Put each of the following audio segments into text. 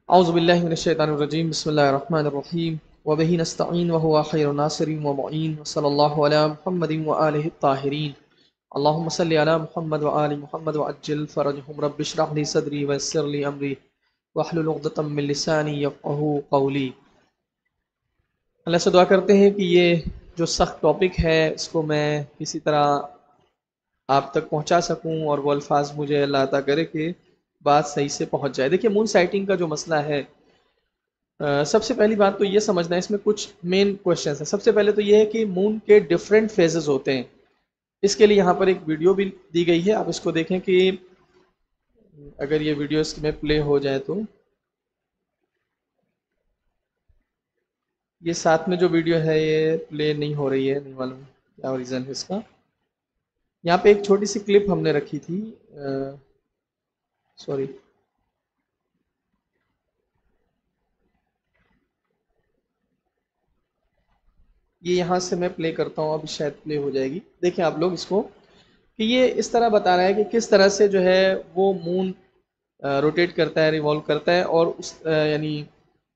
औज़ुबिल्लाहि बिस्मिल्लाहिर्रहमानिर्रहीम व बिही नस्तईन व हुवा खैरुन नासिरिन व मुईन व सल्लल्लाहु अला मुहम्मदिन व आलिहि त्ताहिरीन अल्लाहुम्मा सल्लि अला मुहम्मद व आलि मुहम्मद व अज्जिल फरजहुम रब्बि इश्रह ली सदरी व यस्सिर ली अमरी वहलुल उक़दतम मिन लिसानी यफ़क़हू क़ौली। अल्लाह से दुआ करते हैं कि ये जो सख्त टॉपिक है इसको मैं किसी तरह आप तक पहुंचा सकूं और वो अल्फाज मुझे अल्लाह अता करे कि बात सही से पहुंच जाए। देखिए, मून साइटिंग का जो मसला है, सबसे पहली बात तो ये समझना है, इसमें कुछ मेन क्वेश्चंस हैं। सबसे पहले तो ये है कि मून के डिफरेंट फेजेस होते हैं। इसके लिए यहाँ पर एक वीडियो भी दी गई है, आप इसको देखें कि अगर ये वीडियो इसमें प्ले हो जाए तो ये साथ में जो वीडियो है ये प्ले नहीं हो रही है, नहीं मालूम क्या रीज़न है इसका। यहाँ पे एक छोटी सी क्लिप हमने रखी थी, सॉरी, ये यहाँ से मैं प्ले करता हूँ, अभी शायद प्ले हो जाएगी। देखें आप लोग इसको कि ये इस तरह बता रहा है कि किस तरह से जो है वो मून रोटेट करता है, रिवॉल्व करता है और उस यानी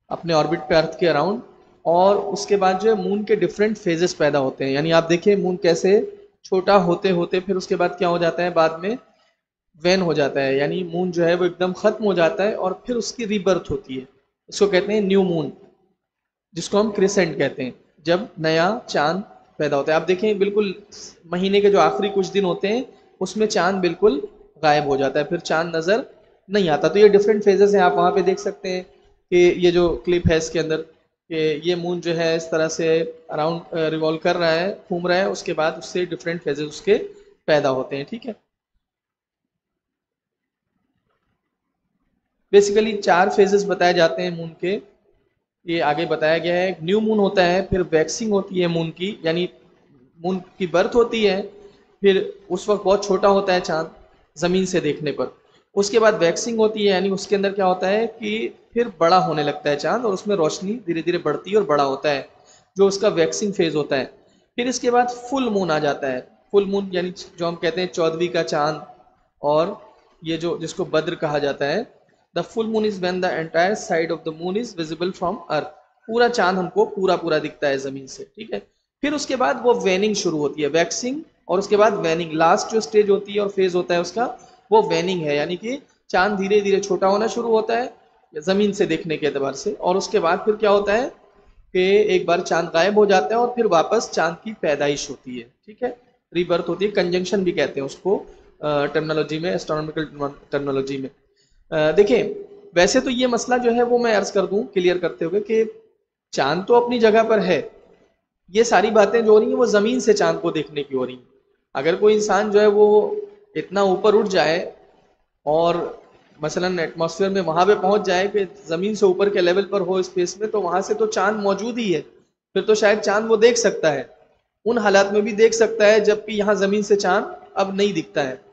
अपने ऑर्बिट पे अर्थ के अराउंड, और उसके बाद जो है मून के डिफरेंट फेजेस पैदा होते हैं। यानी आप देखिए मून कैसे छोटा होते होते फिर उसके बाद क्या हो जाता है, बाद में वैन हो जाता है, यानी मून जो है वो एकदम खत्म हो जाता है और फिर उसकी रीबर्थ होती है। इसको कहते हैं न्यू मून, जिसको हम क्रिसेंट कहते हैं, जब नया चांद पैदा होता है। आप देखें बिल्कुल महीने के जो आखिरी कुछ दिन होते हैं उसमें चांद बिल्कुल गायब हो जाता है, फिर चांद नज़र नहीं आता। तो ये डिफरेंट फेजेस हैं, आप वहाँ पे देख सकते हैं कि ये जो क्लिप है इसके अंदर कि ये मून जो है इस तरह से अराउंड रिवॉल्व कर रहा है, घूम रहा है, उसके बाद उससे डिफरेंट फेजेस उसके पैदा होते हैं। ठीक है, बेसिकली 4 फेजेस बताए जाते हैं मून के, ये आगे बताया गया है। न्यू मून होता है, फिर वैक्सिंग होती है मून की, यानी मून की बर्थ होती है, फिर उस वक्त बहुत छोटा होता है चांद ज़मीन से देखने पर। उसके बाद वैक्सिंग होती है, यानी उसके अंदर क्या होता है कि फिर बड़ा होने लगता है चांद और उसमें रोशनी धीरे धीरे बढ़ती है और बड़ा होता है, जो उसका वैक्सिंग फेज होता है। फिर इसके बाद फुल मून आ जाता है। फुल मून यानी जो हम कहते हैं 14वीं का चांद, और ये जो जिसको बद्र कहा जाता है, the full moon is when the entire side of the moon is visible from earth. पूरा चांद हमको पूरा पूरा दिखता है जमीन से। ठीक है, फिर उसके बाद वो वेनिंग शुरू होती है, वैक्सिंग और उसके बाद वेनिंग। लास्ट जो स्टेज होती है और फेज होता है उसका, वो वेनिंग है, यानी कि चांद धीरे धीरे छोटा होना शुरू होता है जमीन से देखने के एतबार से, और उसके बाद फिर क्या होता है कि एक बार चांद गायब हो जाता है और फिर वापस चांद की पैदाइश होती है। ठीक है, रीबर्थ होती है, कंजंक्शन भी कहते हैं उसको टर्मिनोलॉजी में, एस्ट्रोनॉमिकल टर्मिनोलॉजी में। देखिए, वैसे तो ये मसला जो है वो मैं अर्ज कर दूं क्लियर करते हुए कि चांद तो अपनी जगह पर है, ये सारी बातें जो हो रही हैं वो ज़मीन से चांद को देखने की हो रही हैं। अगर कोई इंसान जो है वो इतना ऊपर उठ जाए और मसलन एटमॉस्फेयर में वहां पे पहुंच जाए कि ज़मीन से ऊपर के लेवल पर हो स्पेस में, तो वहां से तो चांद मौजूद ही है, फिर तो शायद चांद वो देख सकता है, उन हालात में भी देख सकता है जबकि यहाँ ज़मीन से चांद अब नहीं दिखता है।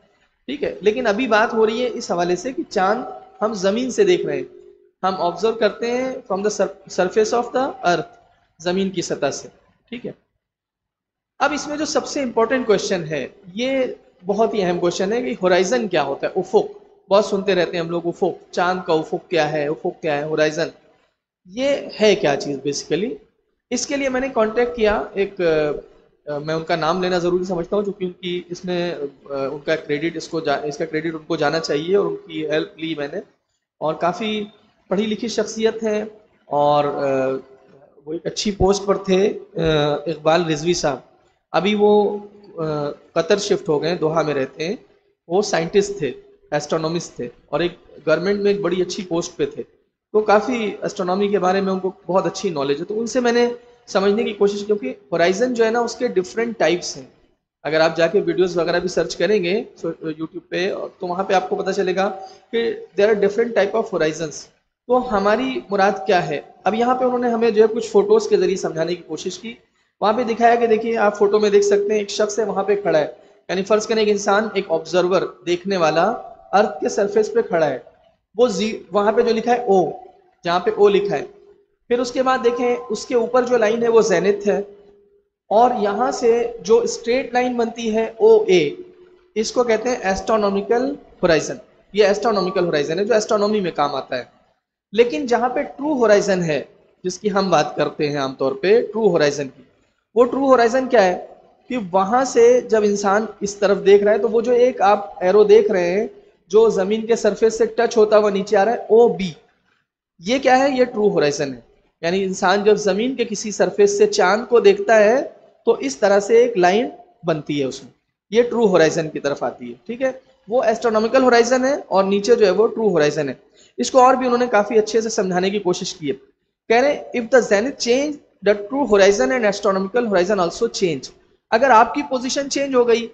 ठीक है, लेकिन अभी बात हो रही है इस हवाले से कि चांद हम जमीन से देख रहे हैं, हम ऑब्जर्व करते हैं from the surface of the अर्थ, जमीन की सतह से। ठीक है, अब इसमें जो सबसे इंपॉर्टेंट क्वेश्चन है, ये बहुत ही अहम क्वेश्चन है कि होराइजन क्या होता है, उफुक। बहुत सुनते रहते हैं हम लोग, उफुक, चांद का उफुक क्या है, उफुक क्या है, होराइजन ये है क्या चीज़ बेसिकली। इसके लिए मैंने कांटेक्ट किया एक मैं उनका नाम लेना ज़रूरी समझता हूँ क्योंकि उनकी इसमें उनका क्रेडिट इसका क्रेडिट उनको जाना चाहिए, और उनकी हेल्प ली मैंने। और काफ़ी पढ़ी लिखी शख्सियत है, और वो एक अच्छी पोस्ट पर थे, इकबाल रिजवी साहब। अभी वो कतर शिफ्ट हो गए, दोहा में रहते हैं। वो साइंटिस्ट थे, एस्ट्रोनॉमिस्ट थे, और एक गवर्नमेंट में एक बड़ी अच्छी पोस्ट पे थे। तो काफ़ी एस्ट्रोनॉमी के बारे में उनको बहुत अच्छी नॉलेज है, तो उनसे मैंने समझने की कोशिश, क्योंकि होराइजन जो है ना उसके डिफरेंट टाइप्स हैं। अगर आप जाके वीडियोस वगैरह भी सर्च करेंगे यूट्यूब पे, तो वहाँ पे आपको पता चलेगा कि there are different type of horizons. तो हमारी मुराद क्या है, अब यहाँ पे उन्होंने हमें जो है कुछ फोटोज़ के ज़रिए समझाने की कोशिश की। वहाँ पे दिखाया कि देखिए, आप फोटो में देख सकते हैं एक शख्स है वहाँ पे खड़ा है, यानी फ़र्ज़ करें एक इंसान, एक ऑब्जर्वर, देखने वाला अर्थ के सरफेस पे खड़ा है। वो वहाँ पे जो लिखा है ओ, जहाँ पे ओ लिखा है, फिर उसके बाद देखें उसके ऊपर जो लाइन है वो जेनिथ है, और यहाँ से जो स्ट्रेट लाइन बनती है ओ ए, इसको कहते हैं एस्ट्रोनॉमिकल होराइजन। ये एस्ट्रोनॉमिकल होराइजन है जो एस्ट्रोनॉमी में काम आता है। लेकिन जहां पे ट्रू होराइजन है, जिसकी हम बात करते हैं आमतौर पे ट्रू होराइजन की, वो ट्रू होराइजन क्या है कि वहां से जब इंसान इस तरफ देख रहा है तो वो जो एक आप एरो देख रहे हैं जो जमीन के सरफेस से टच होता हुआ नीचे आ रहा है, ओ बी, ये क्या है, ये ट्रू होराइजन है। यानी इंसान जब जमीन के किसी सरफेस से चांद को देखता है तो इस तरह से एक लाइन बनती है उसमें, ये ट्रू होराइजन की तरफ आती है। ठीक है, वो एस्ट्रोनॉमिकल होराइजन है और नीचे जो है वो ट्रू होराइजन है। इसको और भी उन्होंने काफी अच्छे से समझाने की कोशिश की है। कह रहे हैं if the zenith change the true horizon and astronomical horizon also change. अगर आपकी पोजीशन चेंज हो गई,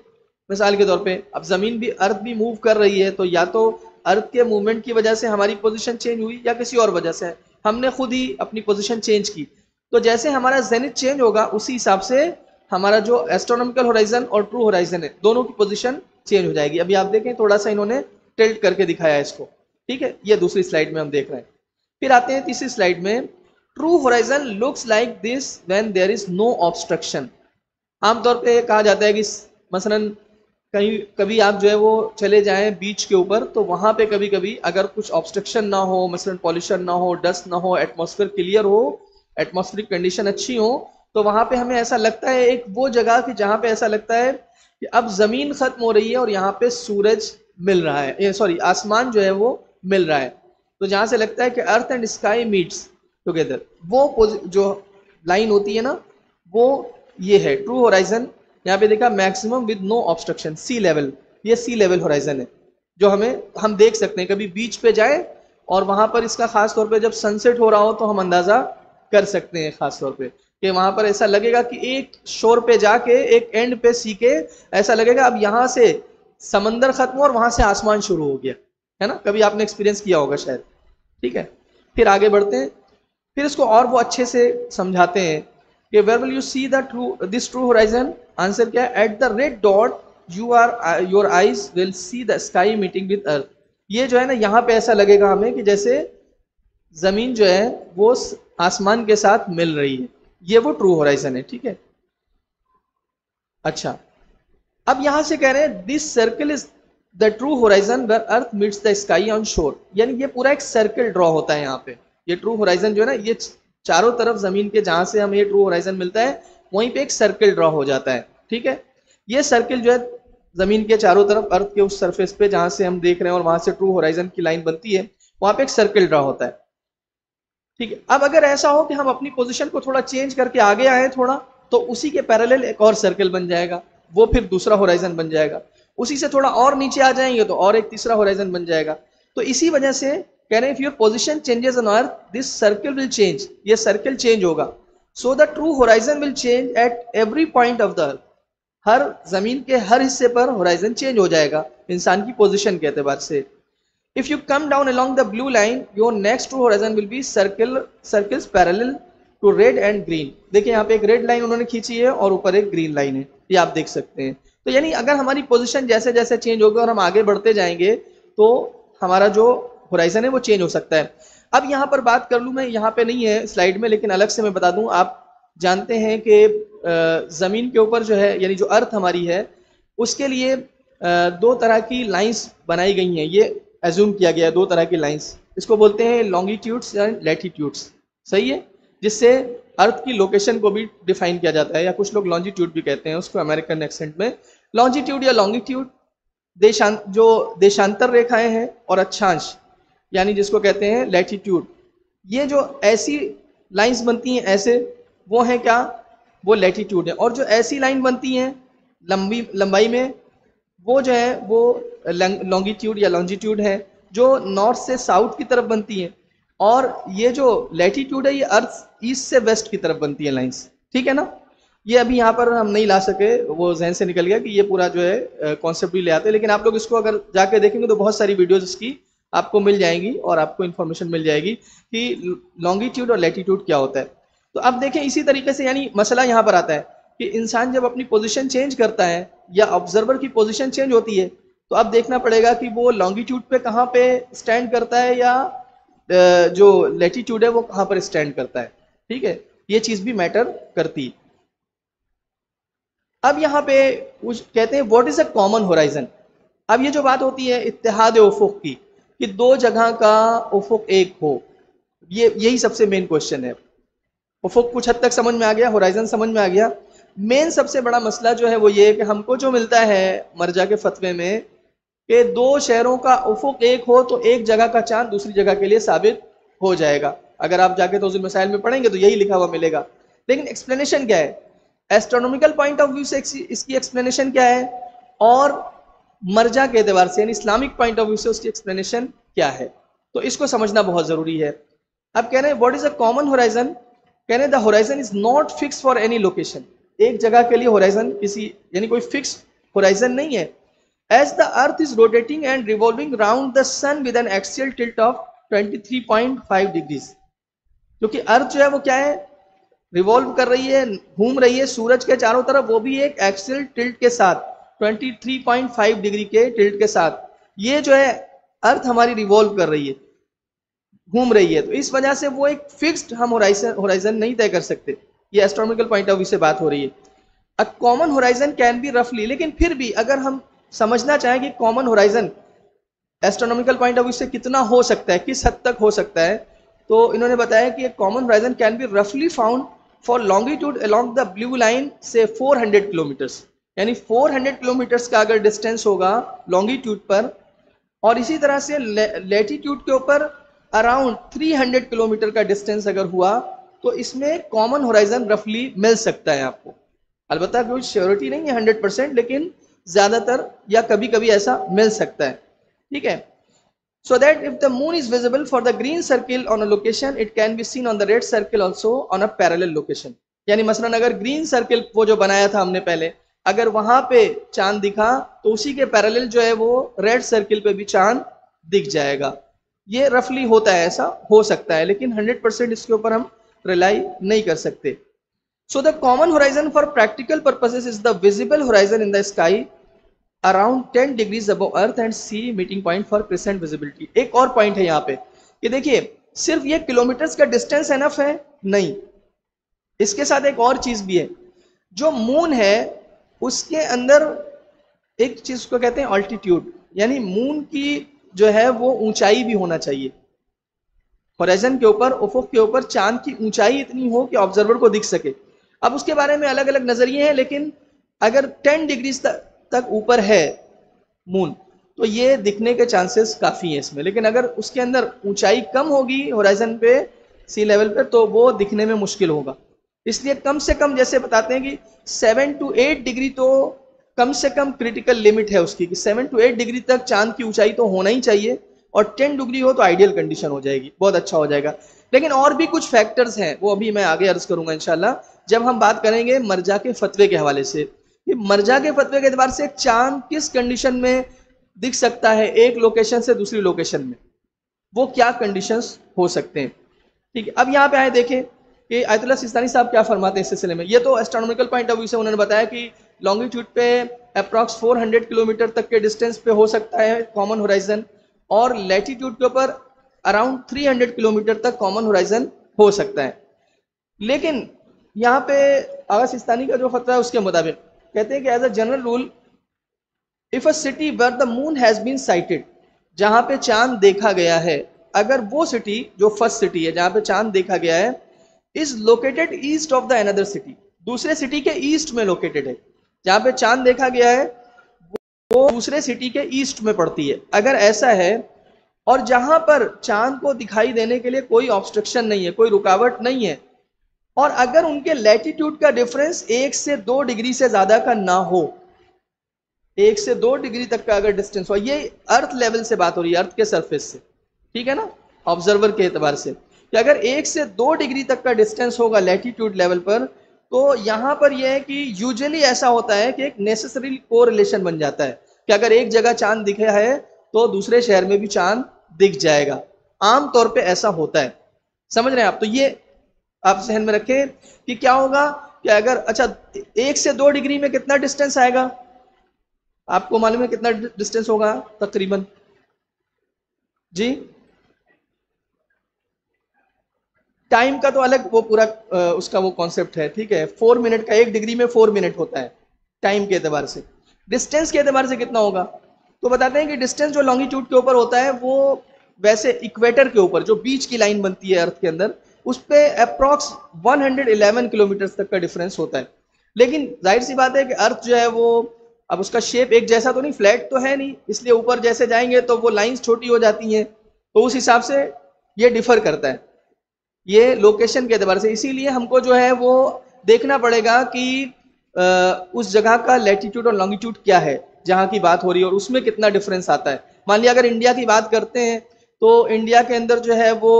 मिसाल के तौर पे अब जमीन भी, अर्थ भी मूव कर रही है, तो या तो अर्थ के मूवमेंट की वजह से हमारी पोजीशन चेंज हुई या किसी और वजह से हमने खुद ही अपनी पोजीशन चेंज की, तो जैसे हमारा जेनिथ चेंज होगा उसी हिसाब से हमारा जो एस्ट्रोनॉमिकल होराइजन और ट्रू होराइजन है दोनों की पोजीशन चेंज हो जाएगी। अभी आप देखें थोड़ा सा इन्होंने टिल्ट करके दिखाया है इसको। ठीक है, ये दूसरी स्लाइड में हम देख रहे हैं। फिर आते हैं तीसरी स्लाइड में, true horizon looks like this when there is no obstruction. आमतौर पे कहा जाता है कि मसलन कहीं कभी आप जो है वो चले जाएं बीच के ऊपर, तो वहां पे कभी कभी अगर कुछ ऑब्स्ट्रक्शन ना हो, मसलन पॉल्यूशन ना हो, डस्ट ना हो, एटमॉस्फेयर क्लियर हो, एटमॉस्फेरिक कंडीशन अच्छी हो, तो वहां पे हमें ऐसा लगता है, एक वो जगह कि जहां पे ऐसा लगता है कि अब जमीन खत्म हो रही है और यहाँ पे सूरज मिल रहा है, सॉरी आसमान जो है वो मिल रहा है, तो जहां से लगता है कि earth and sky meets together, वो जो लाइन होती है ना, वो ये है ट्रू होराइजन। यहाँ पे देखा maximum with no obstruction, sea level, ये सी लेवल होराइजन है जो हम देख सकते हैं। कभी बीच पे जाए और वहां पर इसका खास तौर पे जब सनसेट हो रहा हो तो हम अंदाजा कर सकते हैं खास तौर पे कि वहां पर ऐसा लगेगा कि एक शोर पे जाके एक एंड पे सी के ऐसा लगेगा अब यहां से समंदर खत्म हुआ और वहां से आसमान शुरू हो गया, है ना, कभी आपने एक्सपीरियंस किया होगा शायद। ठीक है, फिर आगे बढ़ते हैं, फिर इसको और वो अच्छे से समझाते हैं कि where will you see the true this true horizon. Answer क्या है, at the red dot your eyes will see the sky meeting with earth. ये जो है ना, यहाँ पे ऐसा लगेगा हमें कि जैसे जमीन जो है वो आसमान के साथ मिल रही है, ये वो ट्रू होराइजन है। ठीक है, अच्छा, अब यहां से कह रहे हैं this circle is the true horizon where earth meets the sky on shore. यानी ये पूरा एक सर्कल ड्रॉ होता है यहाँ पे, ये ट्रू होराइजन जो है ना, ये चारों तरफ जमीन के जहां से हमें ये ट्रू होराइजन मिलता है वहीं पे एक सर्कल ड्रॉ हो जाता है। ठीक है, ये सर्कल जो है जमीन के चारों तरफ अर्थ के उस सरफेस पे जहां से हम देख रहे हैं और वहां से ट्रू होराइजन की लाइन बनती है, वहां पे एक सर्कल ड्रॉ होता है। ठीक है, अब अगर ऐसा हो कि हम अपनी पोजीशन को थोड़ा चेंज करके आगे आए थोड़ा, तो उसी के पैरेलल एक और सर्कल बन जाएगा, वो फिर दूसरा होराइजन बन जाएगा। उसी से थोड़ा और नीचे आ जाएंगे तो और एक तीसरा होराइजन बन जाएगा। तो इसी वजह से कह रहे हैं if your position changes on earth this circle will change, ये सर्कल चेंज होगा। So the true horizon will change at every point of the earth. हर जमीन के हर हिस्से पर होराइजन चेंज हो जाएगा इंसान की पोजीशन के एतबार से। If you come down along the blue line, your next true horizon will be circles parallel to red and green। देखिए यहाँ पे एक रेड लाइन उन्होंने खींची है और ऊपर एक ग्रीन लाइन है, ये आप देख सकते हैं। तो यानी अगर हमारी पोजीशन जैसे जैसे चेंज होगी और हम आगे बढ़ते जाएंगे तो हमारा जो होराइजन है वो चेंज हो सकता है। अब यहाँ पर बात कर लूँ मैं, यहाँ पे नहीं है स्लाइड में लेकिन अलग से मैं बता दूँ, आप जानते हैं कि जमीन के ऊपर जो है यानी जो अर्थ हमारी है उसके लिए दो तरह की लाइंस बनाई गई हैं, ये एज्यूम किया गया है दो तरह की लाइंस, इसको बोलते हैं लॉन्गिट्यूड्स एंड लैटिट्यूड्स। सही है, जिससे अर्थ की लोकेशन को भी डिफाइन किया जाता है, या कुछ लोग लॉन्जिट्यूड भी कहते हैं उसको अमेरिकन एक्सेंट में। लॉन्जिट्यूड या लॉन्गिट्यूड जो देशांतर रेखाएं हैं, और अक्षांश यानी जिसको कहते हैं लैटिट्यूड, ये जो ऐसी लाइंस बनती हैं ऐसे, वो है क्या, वो लैटिट्यूड है। और जो ऐसी लाइन बनती हैं लंबाई में, वो जो है वो लॉन्गिट्यूड या लॉन्जिट्यूड है, जो नॉर्थ से साउथ की तरफ बनती है। और ये जो लैटिट्यूड है ये अर्थ ईस्ट से वेस्ट की तरफ बनती है लाइंस। ठीक है ना, ये अभी यहाँ पर हम नहीं ला सके, वो जहन से निकल गया कि ये पूरा जो है कॉन्सेप्ट भी ले आते हैं, लेकिन आप लोग इसको अगर जाके देखेंगे तो बहुत सारी वीडियोज इसकी आपको मिल जाएंगी और आपको इन्फॉर्मेशन मिल जाएगी कि लॉन्गिट्यूड और लैटिट्यूड क्या होता है। तो अब देखें इसी तरीके से, यानी मसला यहाँ पर आता है कि इंसान जब अपनी पोजीशन चेंज करता है या ऑब्जर्वर की पोजीशन चेंज होती है, तो अब देखना पड़ेगा कि वो लॉन्गिट्यूड पे कहाँ पे स्टैंड करता है या जो लैटिट्यूड है वो कहाँ पर स्टैंड करता है। ठीक है, ये चीज भी मैटर करती है। अब यहाँ पे कहते हैं what is a common horizon. अब ये जो बात होती है इत्तेहाद उफुक की, कि दो जगह का उफुक एक हो, ये यही सबसे मेन क्वेश्चन है। उफुक कुछ हद तक समझ में आ गया, होराइजन समझ में आ गया। मेन सबसे बड़ा मसला जो है वो ये कि हमको जो मिलता है मर्जा के फतवे में कि दो शहरों का उफुक एक हो तो एक जगह का चांद दूसरी जगह के लिए साबित हो जाएगा। अगर आप जाके तौज़ील मसाइल में पढ़ेंगे तो यही लिखा हुआ मिलेगा। लेकिन एक्सप्लेनेशन क्या है, एस्ट्रोनॉमिकल पॉइंट ऑफ व्यू से इसकी एक्सप्लेनेशन क्या है, और मर्जा के एतबार से यानी इस्लामिक पॉइंट ऑफ व्यू से उसकी एक्सप्लेनेशन क्या है, तो इसको समझना बहुत जरूरी है। अब कह रहे हैं what is a common horizon, कह रहे हैं the horizon is not fix for any location. एक जगह के लिए होराइजन किसी यानी कोई फिक्स होराइजन नहीं है। As the earth is rotating and revolving round the sun with an axial tilt of 23.5 degrees, क्योंकि अर्थ जो है वो क्या है, रिवॉल्व कर रही है, घूम रही है सूरज के चारों तरफ, वो भी एक एक्सियल टिल्ट के साथ 23.5 डिग्री के टिल्ट के साथ। ये जो है अर्थ हमारी रिवॉल्व कर रही है, घूम रही है, तो इस वजह से वो एक फिक्स्ड हम होराइजन नहीं तय कर सकते। ये एस्ट्रोनॉमिकल पॉइंट ऑफ व्यू से बात हो रही है। A common horizon can be रफली, लेकिन फिर भी अगर हम समझना चाहें कि common horizon astronomical point of view से कितना हो सकता है, किस हद तक हो सकता है, तो इन्होंने बताया कि कॉमन होराइजन कैन बी रफली found for longitude along the blue line से 400 किलोमीटर्स, यानी 400 किलोमीटर्स का अगर डिस्टेंस होगा लॉन्गिट्यूड पर, और इसी तरह से लेटीट्यूड के ऊपर अराउंड 300 किलोमीटर का डिस्टेंस अगर हुआ, तो इसमें कॉमन होराइजन रफली मिल सकता है आपको। अलबत्ता कोई श्योरिटी नहीं है 100%, लेकिन ज्यादातर या कभी कभी ऐसा मिल सकता है, ठीक है। So that if the moon is visible for the green circle on a location, it can be seen on the red circle also on a parallel location। यानी मसलन अगर ग्रीन सर्किल वो जो बनाया था हमने पहले, अगर वहां पे चांद दिखा तो उसी के पैरेलल जो है वो रेड सर्किल पे भी चांद दिख जाएगा। ये रफली होता है, ऐसा हो सकता है, लेकिन 100% इसके ऊपर हम रिलाई नहीं कर सकते। So the common horizon for practical purposes is the visible horizon in the sky around 10 degrees above earth and sea meeting point for crescent visibility. एक और पॉइंट है यहाँ पे, ये देखिए सिर्फ ये किलोमीटर्स का डिस्टेंस एनफ है नहीं, इसके साथ एक और चीज भी है। जो मून है उसके अंदर एक चीज को कहते हैं ऑल्टीट्यूड, यानी मून की जो है वो ऊंचाई भी होना चाहिए। होराइजन के ऊपर, उफुक के ऊपर चांद की ऊंचाई इतनी हो कि ऑब्जर्वर को दिख सके। अब उसके बारे में अलग अलग नजरिए हैं, लेकिन अगर 10 डिग्री तक ऊपर है मून तो ये दिखने के चांसेस काफी हैं इसमें। लेकिन अगर उसके अंदर ऊंचाई कम होगी होराइजन पे, सी लेवल पे, तो वो दिखने में मुश्किल होगा। इसलिए कम से कम जैसे बताते हैं कि 7 to 8 डिग्री तो कम से कम क्रिटिकल लिमिट है उसकी, कि 7 to 8 डिग्री तक चांद की ऊंचाई तो होना ही चाहिए, और 10 डिग्री हो तो आइडियल कंडीशन हो जाएगी, बहुत अच्छा हो जाएगा। लेकिन और भी कुछ फैक्टर्स हैं, वो अभी मैं आगे अर्ज करूंगा इंशाल्लाह, जब हम बात करेंगे मर्जा के फतवे के हवाले से, कि मर्जा के फतवे के एतबार से चांद किस कंडीशन में दिख सकता है एक लोकेशन से दूसरी लोकेशन में, वो क्या कंडीशंस हो सकते हैं, ठीक है। अब यहाँ पे आए देखें कि आयतुल्लाह सिस्तानी साहब क्या फरमाते हैं इस सिलसिले में। ये तो एस्ट्रोनॉमिकल पॉइंट ऑफ व्यू से उन्होंने बताया कि लॉन्गिट्यूड पे अप्रॉक्स 400 किलोमीटर तक के डिस्टेंस पे हो सकता है कॉमन होराइजन, और लैटिट्यूड के ऊपर अराउंड 300 किलोमीटर तक कॉमन होराइजन हो सकता है। लेकिन यहाँ पे आगा सिस्तानी का जो फतवा है उसके मुताबिक कहते हैं कि as a general rule, if a city where the moon has been sighted, जहां पे चांद देखा गया है, अगर वो सिटी जो फर्स्ट सिटी है जहां पे चांद देखा गया है, is located east of the another city, दूसरे सिटी के ईस्ट में लोकेटेड है, जहां पे चांद देखा गया है वो दूसरे सिटी के ईस्ट में पड़ती है, अगर ऐसा है, और जहां पर चांद को दिखाई देने के लिए कोई ऑब्स्ट्रक्शन नहीं है, कोई रुकावट नहीं है, और अगर उनके लैटिट्यूड का डिफरेंस 1 से 2 डिग्री से ज्यादा का ना हो, 1 से 2 डिग्री तक का अगर डिस्टेंस हो, ये अर्थ लेवल से बात हो रही है, अर्थ के सरफेस से, ठीक है ना, ऑब्जर्वर के एतबार से, कि अगर 1 से 2 डिग्री तक का डिस्टेंस होगा लैटिट्यूड लेवल पर, तो यहां पर यह है कि यूजुअली ऐसा होता है कि एक नेसेसरी कोरिलेशन बन जाता है कि अगर एक जगह चांद दिखा है तो दूसरे शहर में भी चांद दिख जाएगा, आमतौर पे ऐसा होता है, समझ रहे हैं आप। तो ये आप जहन में रखें कि क्या होगा कि अगर अच्छा 1 से 2 डिग्री में कितना डिस्टेंस आएगा, आपको मालूम है कितना डिस्टेंस होगा तकरीबन जी? टाइम का तो अलग वो पूरा उसका वो कॉन्सेप्ट है, ठीक है। 4 मिनट का, 1 डिग्री में 4 मिनट होता है टाइम के एतबार से। डिस्टेंस के एतबार से कितना होगा, तो बताते हैं कि डिस्टेंस जो लॉन्गिट्यूड के ऊपर होता है वो वैसे इक्वेटर के ऊपर जो बीच की लाइन बनती है अर्थ के अंदर, उस पे अप्रॉक्स 111 किलोमीटर तक का डिफरेंस होता है। लेकिन जाहिर सी बात है कि अर्थ जो है वो, अब उसका शेप एक जैसा तो नहीं, फ्लैट तो है नहीं, इसलिए ऊपर जैसे जाएंगे तो वो लाइंस छोटी हो जाती हैं, तो उस हिसाब से ये डिफर करता है ये लोकेशन के एतबार से। इसीलिए हमको जो है वो देखना पड़ेगा कि उस जगह का लैटिट्यूड और लॉन्गिट्यूड क्या है जहाँ की बात हो रही है, और उसमें कितना डिफरेंस आता है। मान लिया अगर इंडिया की बात करते हैं तो इंडिया के अंदर जो है वो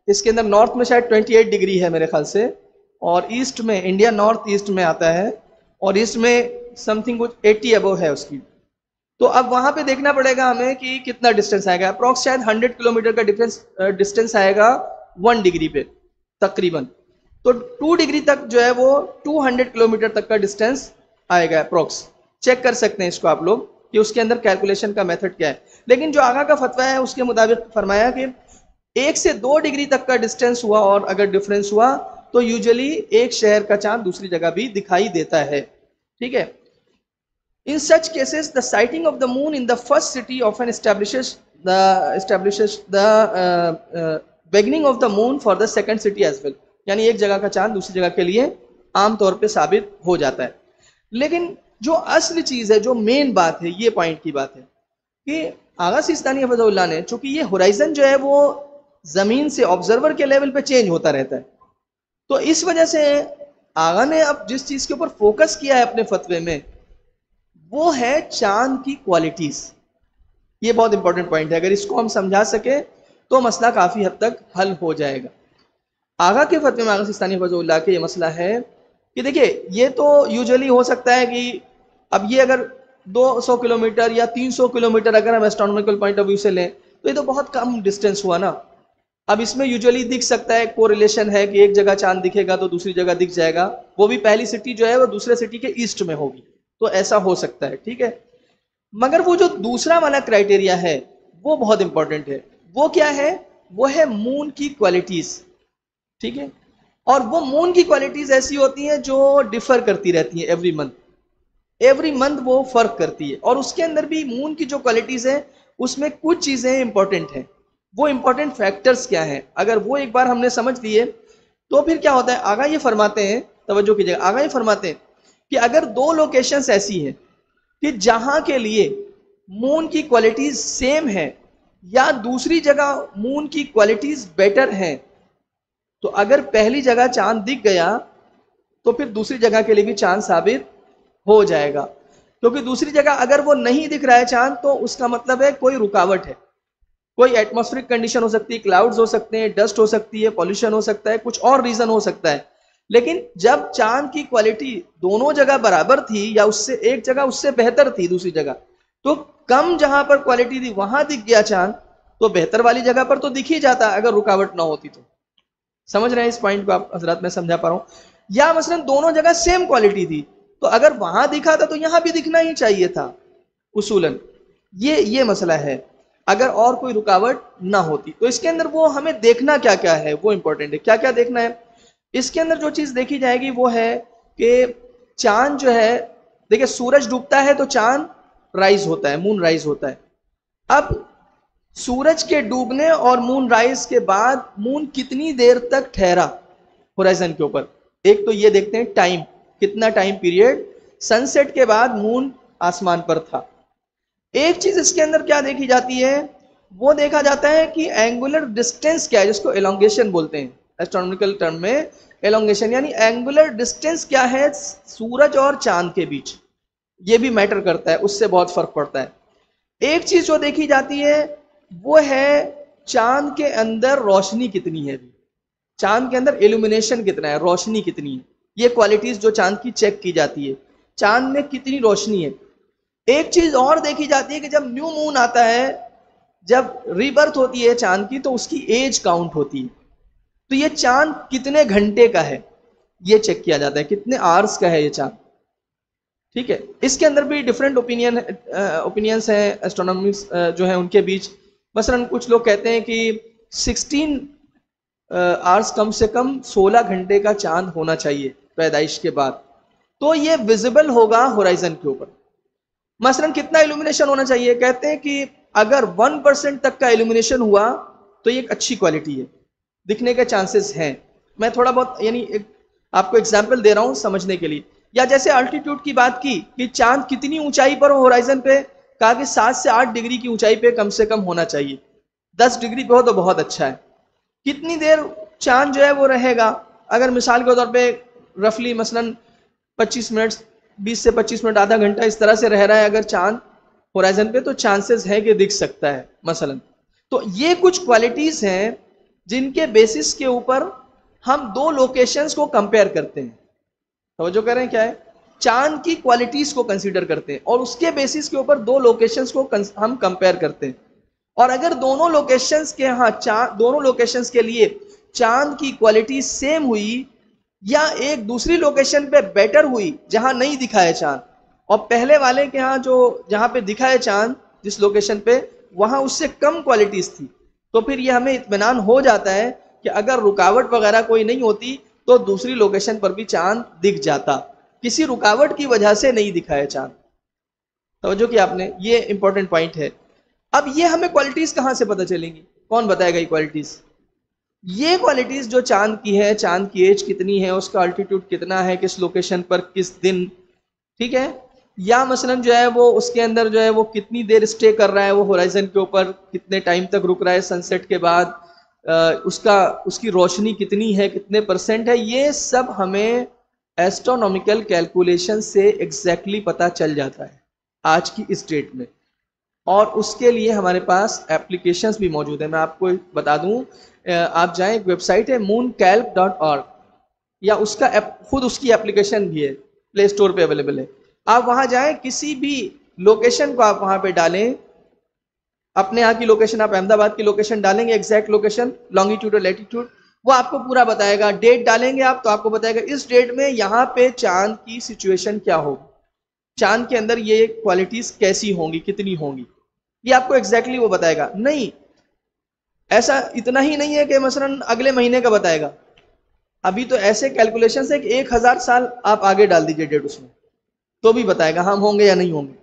इसके अंदर नॉर्थ में शायद 28 डिग्री है मेरे ख्याल से, और ईस्ट में, इंडिया नॉर्थ ईस्ट में आता है, और ईस्ट में समथिंग कुछ 80 अबव है उसकी। तो अब वहां पे देखना पड़ेगा हमें कि कितना डिस्टेंस आएगा। अप्रॉक्स शायद 100 किलोमीटर का डिस्टेंस आएगा 1 डिग्री पे तकरीबन। तो 2 डिग्री तक जो है वो 200 किलोमीटर तक का डिस्टेंस आएगा अप्रॉक्स। चेक कर सकते हैं इसको आप लोग कि उसके अंदर कैलकुलेशन का मेथड क्या है। लेकिन जो आगा का फतवा है उसके मुताबिक फरमाया कि 1 से 2 डिग्री तक का डिस्टेंस हुआ और अगर डिफरेंस हुआ तो यूजुअली एक शहर का चांद दूसरी जगह भी दिखाई देता है। ठीक है। In such cases, the sighting of the moon in the first city often establishes the beginning of the moon for the second city as well. यानी एक जगह का चांद दूसरी जगह के लिए आमतौर पे साबित हो जाता है। लेकिन जो असली चीज है, जो मेन बात है, ये पॉइंट की बात है कि आगा सिस्तानी हफिज़हुल्लाह ने, चूंकि ये होराइजन जो है वो जमीन से ऑब्जर्वर के लेवल पे चेंज होता रहता है, तो इस वजह से आगा ने अब जिस चीज के ऊपर फोकस किया है अपने फतवे में वो है चांद की क्वालिटीज। ये बहुत इंपॉर्टेंट पॉइंट है, अगर इसको हम समझा सके तो मसला काफी हद तक हल हो जाएगा। आगा के फतवे में, आगा सिस्तानी हफिज़हुल्लाह के, ये मसला है कि देखिए ये तो यूजुअली हो सकता है कि अब ये अगर 200 किलोमीटर या 300 किलोमीटर अगर हम एस्ट्रोनॉमिकल पॉइंट ऑफ व्यू से लें तो ये तो बहुत कम डिस्टेंस हुआ ना। अब इसमें यूजुअली दिख सकता है, कोरिलेशन है कि एक जगह चांद दिखेगा तो दूसरी जगह दिख जाएगा, वो भी पहली सिटी जो है वो दूसरे सिटी के ईस्ट में होगी, तो ऐसा हो सकता है। ठीक है। मगर वो जो दूसरा वाला क्राइटेरिया है वो बहुत इंपॉर्टेंट है। वो क्या है? वो है मून की क्वालिटीज। ठीक है। और वो मून की क्वालिटीज ऐसी होती हैं जो डिफर करती रहती हैं एवरी मंथ वो फर्क करती है, और उसके अंदर भी मून की जो क्वालिटीज है उसमें कुछ चीजें इंपॉर्टेंट हैं। वो इंपॉर्टेंट फैक्टर्स क्या हैं, अगर वो एक बार हमने समझ लिए तो फिर क्या होता है, आगा ये फरमाते हैं, तवज्जो कीजिएगा, आगा ये फरमाते हैं कि अगर 2 लोकेशंस ऐसी हैं कि जहां के लिए मून की क्वालिटीज सेम है या दूसरी जगह मून की क्वालिटीज बेटर हैं, तो अगर पहली जगह चांद दिख गया तो फिर दूसरी जगह के लिए भी चांद साबित हो जाएगा। क्योंकि दूसरी जगह अगर वो नहीं दिख रहा है चांद तो उसका मतलब है कोई रुकावट है, कोई एटमॉस्फेरिक कंडीशन हो सकती है, क्लाउड्स हो सकते हैं, डस्ट हो सकती है, पॉल्यूशन हो सकता है, कुछ और रीजन हो सकता है। लेकिन जब चांद की क्वालिटी दोनों जगह बराबर थी या उससे एक जगह उससे बेहतर थी दूसरी जगह, तो कम जहां पर क्वालिटी थी वहां दिख गया चांद, तो बेहतर वाली जगह पर तो दिख ही जाता अगर रुकावट ना होती तो। समझ रहे हैं इस पॉइंट को आप हजरत? मैं समझा पा रहा हूं। या मसलन दोनों जगह सेम क्वालिटी थी तो अगर वहां दिखा था तो यहां भी दिखना ही चाहिए था उसूलन। ये मसला है, अगर और कोई रुकावट ना होती। तो इसके अंदर वो हमें देखना क्या क्या है वो इंपॉर्टेंट है। क्या क्या देखना है इसके अंदर? जो चीज देखी जाएगी वो है कि चांद जो है, देखिए सूरज डूबता है तो चांद राइज होता है, मून राइज होता है। अब सूरज के डूबने और मून राइज के बाद मून कितनी देर तक ठहरा होराइजन के ऊपर, एक तो ये देखते हैं टाइम, कितना टाइम पीरियड सनसेट के बाद मून आसमान पर था। एक चीज इसके अंदर क्या देखी जाती है, वो देखा जाता है कि एंगुलर डिस्टेंस क्या है, जिसको एलोंगेशन बोलते हैं एस्ट्रोनॉमिकल टर्म में। एलोंगेशन यानी एंगुलर डिस्टेंस क्या है सूरज और चांद के बीच, ये भी मैटर करता है, उससे बहुत फर्क पड़ता है। एक चीज जो देखी जाती है वो है चांद के अंदर रोशनी कितनी है, चांद के अंदर इल्यूमिनेशन कितना है, रोशनी कितनी है। ये क्वालिटीज जो चांद की चेक की जाती है, चांद में कितनी रोशनी है। एक चीज और देखी जाती है कि जब न्यू मून आता है, जब रीबर्थ होती है चांद की, तो उसकी एज काउंट होती है। तो ये चांद कितने घंटे का है ये चेक किया जाता है, कितने आवर्स का है ये चांद। ठीक है। इसके अंदर भी डिफरेंट ओपिनियंस हैं एस्ट्रोनॉमिक्स जो है उनके बीच। मसलन कुछ लोग कहते हैं कि 16 आवर्स, कम से कम 16 घंटे का चांद होना चाहिए पैदाइश के बाद, तो ये विजिबल होगा होराइजन के ऊपर। मसलन कितना इल्यूमिनेशन होना चाहिए, कहते हैं कि अगर 1% तक का इल्यूमिनेशन हुआ तो ये एक अच्छी क्वालिटी है, दिखने के चांसेस हैं। मैं थोड़ा बहुत यानी आपको एग्जाम्पल दे रहा हूं समझने के लिए। या जैसे अल्टीट्यूड की बात की कि चांद कितनी ऊंचाई पर हो होराइजन पे, कहा कि 7 से 8 डिग्री की ऊंचाई पे कम से कम होना चाहिए। 10 डिग्री पे हो तो बहुत अच्छा है। कितनी देर चांद जो है वो रहेगा, अगर मिसाल के तौर पे रफली मसलन 25 मिनट, 20 से 25 मिनट, आधा घंटा इस तरह से रह रहा है अगर चांद होराइजन पे, तो चांसेस है कि दिख सकता है मसलन। तो ये कुछ क्वालिटीज हैं जिनके बेसिस के ऊपर हम दो लोकेशंस को कंपेयर करते हैं। तो जो कह रहे हैं क्या है, चांद की क्वालिटीज को कंसीडर करते हैं और उसके बेसिस के ऊपर दो लोकेशंस को हम कंपेयर करते हैं। और अगर दोनों लोकेशंस के दोनों लोकेशंस के लिए चांद की क्वालिटी सेम हुई या एक दूसरी लोकेशन पे बेटर हुई जहां नहीं दिखा है चांद, और पहले वाले के यहाँ जो जहां पे दिखा है चांद जिस लोकेशन पे, वहां उससे कम क्वालिटीज थी, तो फिर ये हमें इत्मीनान हो जाता है कि अगर रुकावट वगैरह कोई नहीं होती तो दूसरी लोकेशन पर भी चांद दिख जाता, किसी रुकावट की वजह से नहीं दिखा है चांद। समझो कि आपने, ये इंपॉर्टेंट पॉइंट है। अब ये हमें क्वालिटीज कहां से पता चलेंगी, कौन बताएगा ये क्वालिटीज? ये क्वालिटीज जो चांद की है, चांद की एज कितनी है, उसका अल्टीट्यूड कितना है, किस लोकेशन पर किस दिन, ठीक है, या मसलन जो है वो उसके अंदर जो है वो कितनी देर स्टे कर रहा है वो होराइजन के ऊपर, कितने टाइम तक रुक रहा है सनसेट के बाद, उसकी रोशनी कितनी है, कितने परसेंट है, ये सब हमें एस्ट्रोनॉमिकल कैलकुलेशन से एग्जैक्टली पता चल जाता है आज की इस डेट में। और उसके लिए हमारे पास एप्लीकेशंस भी मौजूद है। मैं आपको बता दूं, आप जाएं, एक वेबसाइट है mooncalc.org, या उसका खुद उसकी एप्लीकेशन भी है, प्ले स्टोर पे अवेलेबल है। आप वहां जाएं, किसी भी लोकेशन को आप वहां पे डालें, अपने यहाँ की लोकेशन, आप अहमदाबाद की लोकेशन डालेंगे, एग्जैक्ट लोकेशन, लॉन्गिट्यूड और लैटिट्यूड, वो आपको पूरा बताएगा। डेट डालेंगे आप तो आपको बताएगा इस डेट में यहाँ पे चांद की सिचुएशन क्या होगी, चांद के अंदर ये क्वालिटीज कैसी होंगी, कितनी होंगी, ये आपको एग्जैक्टली वो बताएगा। नहीं, ऐसा इतना ही नहीं है कि मसलन अगले महीने का बताएगा, अभी तो ऐसे कैलकुलेशन है कि 1000 साल आप आगे डाल दीजिए डेट उसमें, तो भी बताएगा हम होंगे या नहीं होंगे।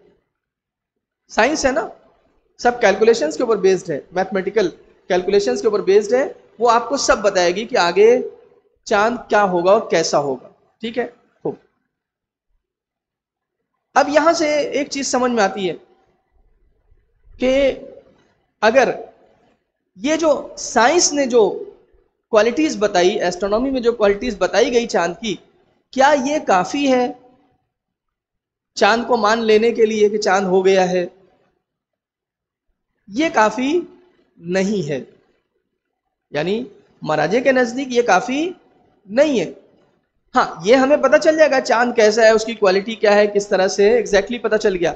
साइंस है ना, सब कैलकुलेशंस के ऊपर बेस्ड है, मैथमेटिकल कैलकुलेशंस के ऊपर बेस्ड है, वो आपको सब बताएगी कि आगे चांद क्या होगा और कैसा होगा, ठीक है। खूब। अब यहां से एक चीज समझ में आती है कि अगर ये जो साइंस ने जो क्वालिटीज बताई, एस्ट्रोनॉमी में जो क्वालिटीज बताई गई चांद की, क्या ये काफी है चांद को मान लेने के लिए कि चांद हो गया है? ये काफी नहीं है, यानी महाराजे के नजदीक ये काफी नहीं है। हाँ, ये हमें पता चल जाएगा चांद कैसा है, उसकी क्वालिटी क्या है, किस तरह से एग्जैक्टली पता चल गया।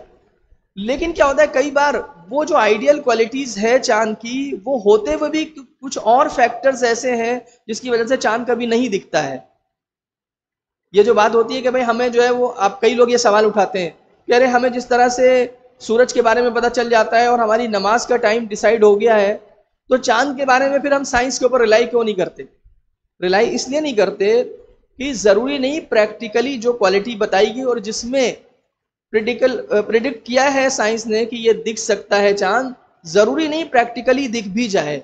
लेकिन क्या होता है, कई बार वो जो आइडियल क्वालिटीज है चांद की, वो होते हुए भी कुछ और फैक्टर्स ऐसे हैं जिसकी वजह से चांद कभी नहीं दिखता है। ये जो बात होती है कि भाई हमें जो है वो, आप कई लोग ये सवाल उठाते हैं कि अरे हमें जिस तरह से सूरज के बारे में पता चल जाता है और हमारी नमाज का टाइम डिसाइड हो गया है, तो चांद के बारे में फिर हम साइंस के ऊपर रिलाई क्यों नहीं करते? रिलाई इसलिए नहीं करते कि जरूरी नहीं प्रैक्टिकली जो क्वालिटी बताएगी और जिसमें प्रिडिक्ट किया है साइंस ने कि ये दिख सकता है चांद, जरूरी नहीं प्रैक्टिकली दिख भी जाए।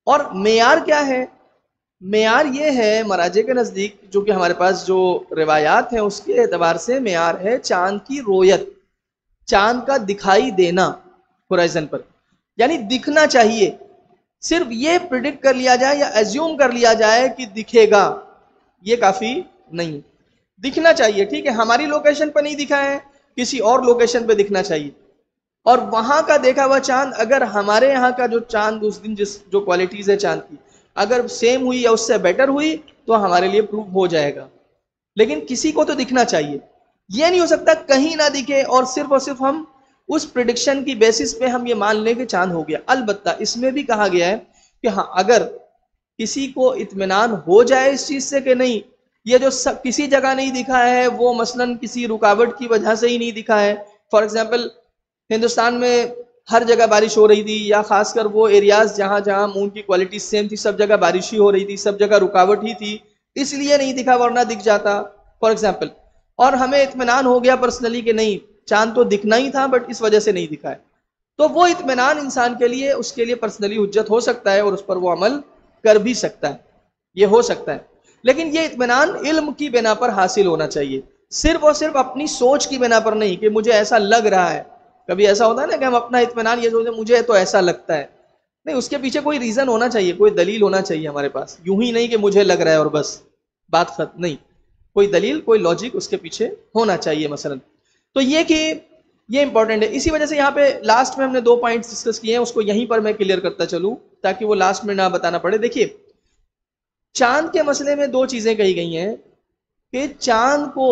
और मेयार क्या है? मेयार ये है महाराजे के नजदीक, जो कि हमारे पास जो रिवायात हैं उसके एतबार से मेयार है चांद की रोयत, चांद का दिखाई देना होराइजन पर, यानी दिखना चाहिए। सिर्फ ये प्रिडिक्ट कर लिया जाए या एज्यूम कर लिया जाए कि दिखेगा, ये काफी नहीं, दिखना चाहिए। ठीक है, हमारी लोकेशन पर नहीं दिखा है, किसी और लोकेशन पे दिखना चाहिए। और वहां का देखा हुआ चांद अगर हमारे यहाँ का जो चांद उस दिन जिस जो क्वालिटीज है चांद की अगर सेम हुई या उससे बेटर हुई तो हमारे लिए प्रूव हो जाएगा। लेकिन किसी को तो दिखना चाहिए, ये नहीं हो सकता कहीं ना दिखे और सिर्फ हम उस प्रिडिक्शन की बेसिस पे हम ये मान लें कि चांद हो गया। अलबत्ता इसमें भी कहा गया है कि हाँ, अगर किसी को इत्मीनान हो जाए इस चीज से कि नहीं ये जो किसी जगह नहीं दिखा है वो मसलन किसी रुकावट की वजह से ही नहीं दिखा है, फॉर एग्जाम्पल हिंदुस्तान में हर जगह बारिश हो रही थी या खासकर वो एरियाज जहां जहां मून की क्वालिटी सेम थी, सब जगह बारिश ही हो रही थी, सब जगह रुकावट ही थी, इसलिए नहीं दिखा वरना दिख जाता फॉर एग्जाम्पल। और हमें इत्मीनान हो गया पर्सनली कि नहीं चांद तो दिखना ही था बट इस वजह से नहीं दिखा है, तो वो इत्मीनान इंसान के लिए, उसके लिए पर्सनली हुज्जत हो सकता है और उस पर वो अमल कर भी सकता है, ये हो सकता है। लेकिन ये इत्मीनान इल्म की बिना पर हासिल होना चाहिए, सिर्फ और सिर्फ अपनी सोच की बिना पर नहीं कि मुझे ऐसा लग रहा है। कभी ऐसा होता है ना कि हम अपना इत्मीनान ये सोचते मुझे तो ऐसा लगता है, नहीं, उसके पीछे कोई रीजन होना चाहिए, कोई दलील होना चाहिए हमारे पास, यूं ही नहीं कि मुझे लग रहा है और बस बात खत्म, नहीं, कोई दलील, कोई लॉजिक उसके पीछे होना चाहिए मसलन। तो ये कि ये इंपॉर्टेंट है। इसी वजह से यहाँ पे लास्ट में हमने 2 पॉइंट्स डिस्कस किए हैं, उसको यहीं पर मैं क्लियर करता चलूं ताकि वो लास्ट में ना बताना पड़े। देखिए, चांद के मसले में 2 चीजें कही गई हैं कि चांद को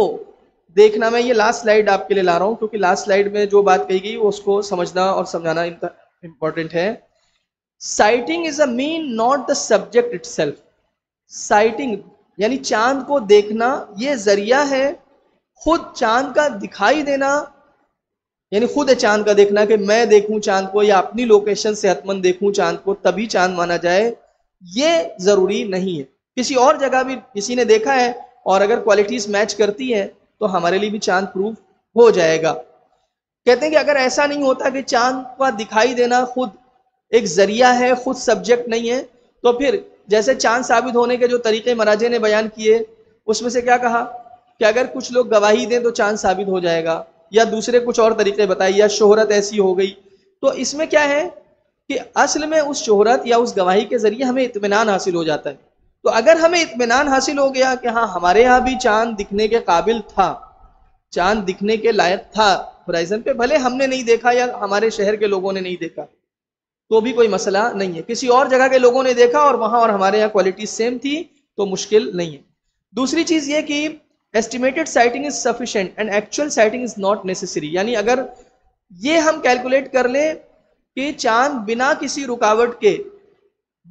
देखना, मैं ये लास्ट स्लाइड आपके लिए ला रहा हूं क्योंकि लास्ट स्लाइड में जो बात कही गई उसको समझना और समझाना इंपॉर्टेंट है। Sighting is a mean not the subject itself. Sighting यानी चांद को देखना ये जरिया है, खुद चांद का दिखाई देना, यानी खुद चांद का देखना कि मैं देखूं चांद को या अपनी लोकेशन से हतमन देखूं चांद को तभी चांद माना जाए, ये जरूरी नहीं है। किसी और जगह भी किसी ने देखा है और अगर क्वालिटीज मैच करती है तो हमारे लिए भी चांद प्रूफ हो जाएगा। कहते हैं कि अगर ऐसा नहीं होता कि चांद का दिखाई देना खुद एक जरिया है, खुद सब्जेक्ट नहीं है, तो फिर जैसे चांद साबित होने के जो तरीके महाराजे ने बयान किए उसमें से क्या कहा कि अगर कुछ लोग गवाही दें तो चांद साबित हो जाएगा, या दूसरे कुछ और तरीके बताए, या शोहरत ऐसी हो गई। तो इसमें क्या है कि असल में उस शोहरत या उस गवाही के जरिए हमें इत्मीनान हासिल हो जाता है। तो अगर हमें इत्मीनान हासिल हो गया कि हाँ हमारे यहाँ भी चांद दिखने के काबिल था, चांद दिखने के लायक था होराइजन पे, भले हमने नहीं देखा या हमारे शहर के लोगों ने नहीं देखा तो भी कोई मसला नहीं है, किसी और जगह के लोगों ने देखा और वहां और हमारे यहाँ क्वालिटी सेम थी तो मुश्किल नहीं है। दूसरी चीज ये कि estimated sighting is sufficient and actual sighting is not necessary. यानी अगर ये हम कैलकुलेट कर ले कि चांद बिना किसी रुकावट के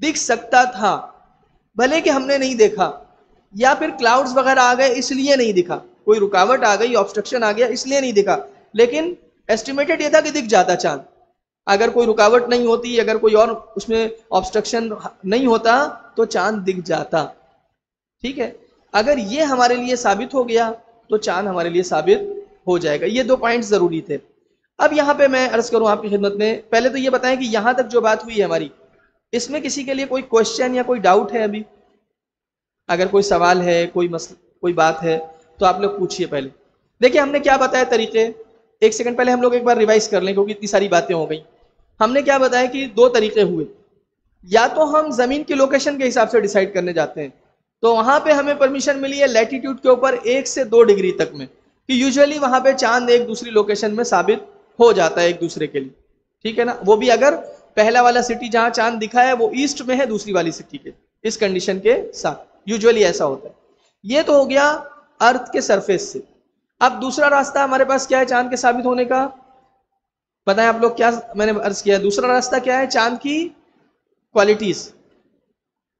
दिख सकता था, भले कि हमने नहीं देखा, या फिर क्लाउड्स वगैरह आ गए इसलिए नहीं दिखा, कोई रुकावट आ गई, ऑब्स्ट्रक्शन आ गया इसलिए नहीं दिखा, लेकिन एस्टिमेटेड ये था कि दिख जाता चांद। अगर कोई रुकावट नहीं होती, अगर कोई और उसमें ऑब्स्ट्रक्शन नहीं होता तो चांद दिख जाता। ठीक है, अगर ये हमारे लिए साबित हो गया तो चांद हमारे लिए साबित हो जाएगा। ये 2 पॉइंट्स जरूरी थे। अब यहाँ पे मैं अर्ज करूं आपकी खिदमत में, पहले तो ये बताएं कि यहां तक जो बात हुई है हमारी, इसमें किसी के लिए कोई क्वेश्चन या कोई डाउट है? अभी अगर कोई सवाल है, कोई बात है तो आप लोग पूछिए। पहले देखिए हमने क्या बताया तरीके, 1 सेकंड पहले हम लोग एक बार रिवाइज कर लें क्योंकि इतनी सारी बातें हो गई। हमने क्या बताया कि 2 तरीके हुए, या तो हम जमीन की लोकेशन के हिसाब से डिसाइड करने जाते हैं, तो वहां पे हमें परमिशन मिली है लैटिट्यूड के ऊपर 1 से 2 डिग्री तक में, कि यूजुअली वहां पे चांद एक दूसरी लोकेशन में साबित हो जाता है एक दूसरे के लिए। ठीक है ना, वो भी अगर पहला वाला सिटी जहां चांद दिखा है वो ईस्ट में है दूसरी वाली सिटी के, इस कंडीशन के साथ यूजुअली ऐसा होता है। ये तो हो गया अर्थ के सरफेस से। अब दूसरा रास्ता हमारे पास क्या है चांद के साबित होने का, बताएं आप लोग, क्या मैंने अर्ज किया? दूसरा रास्ता क्या है? चांद की क्वालिटीज,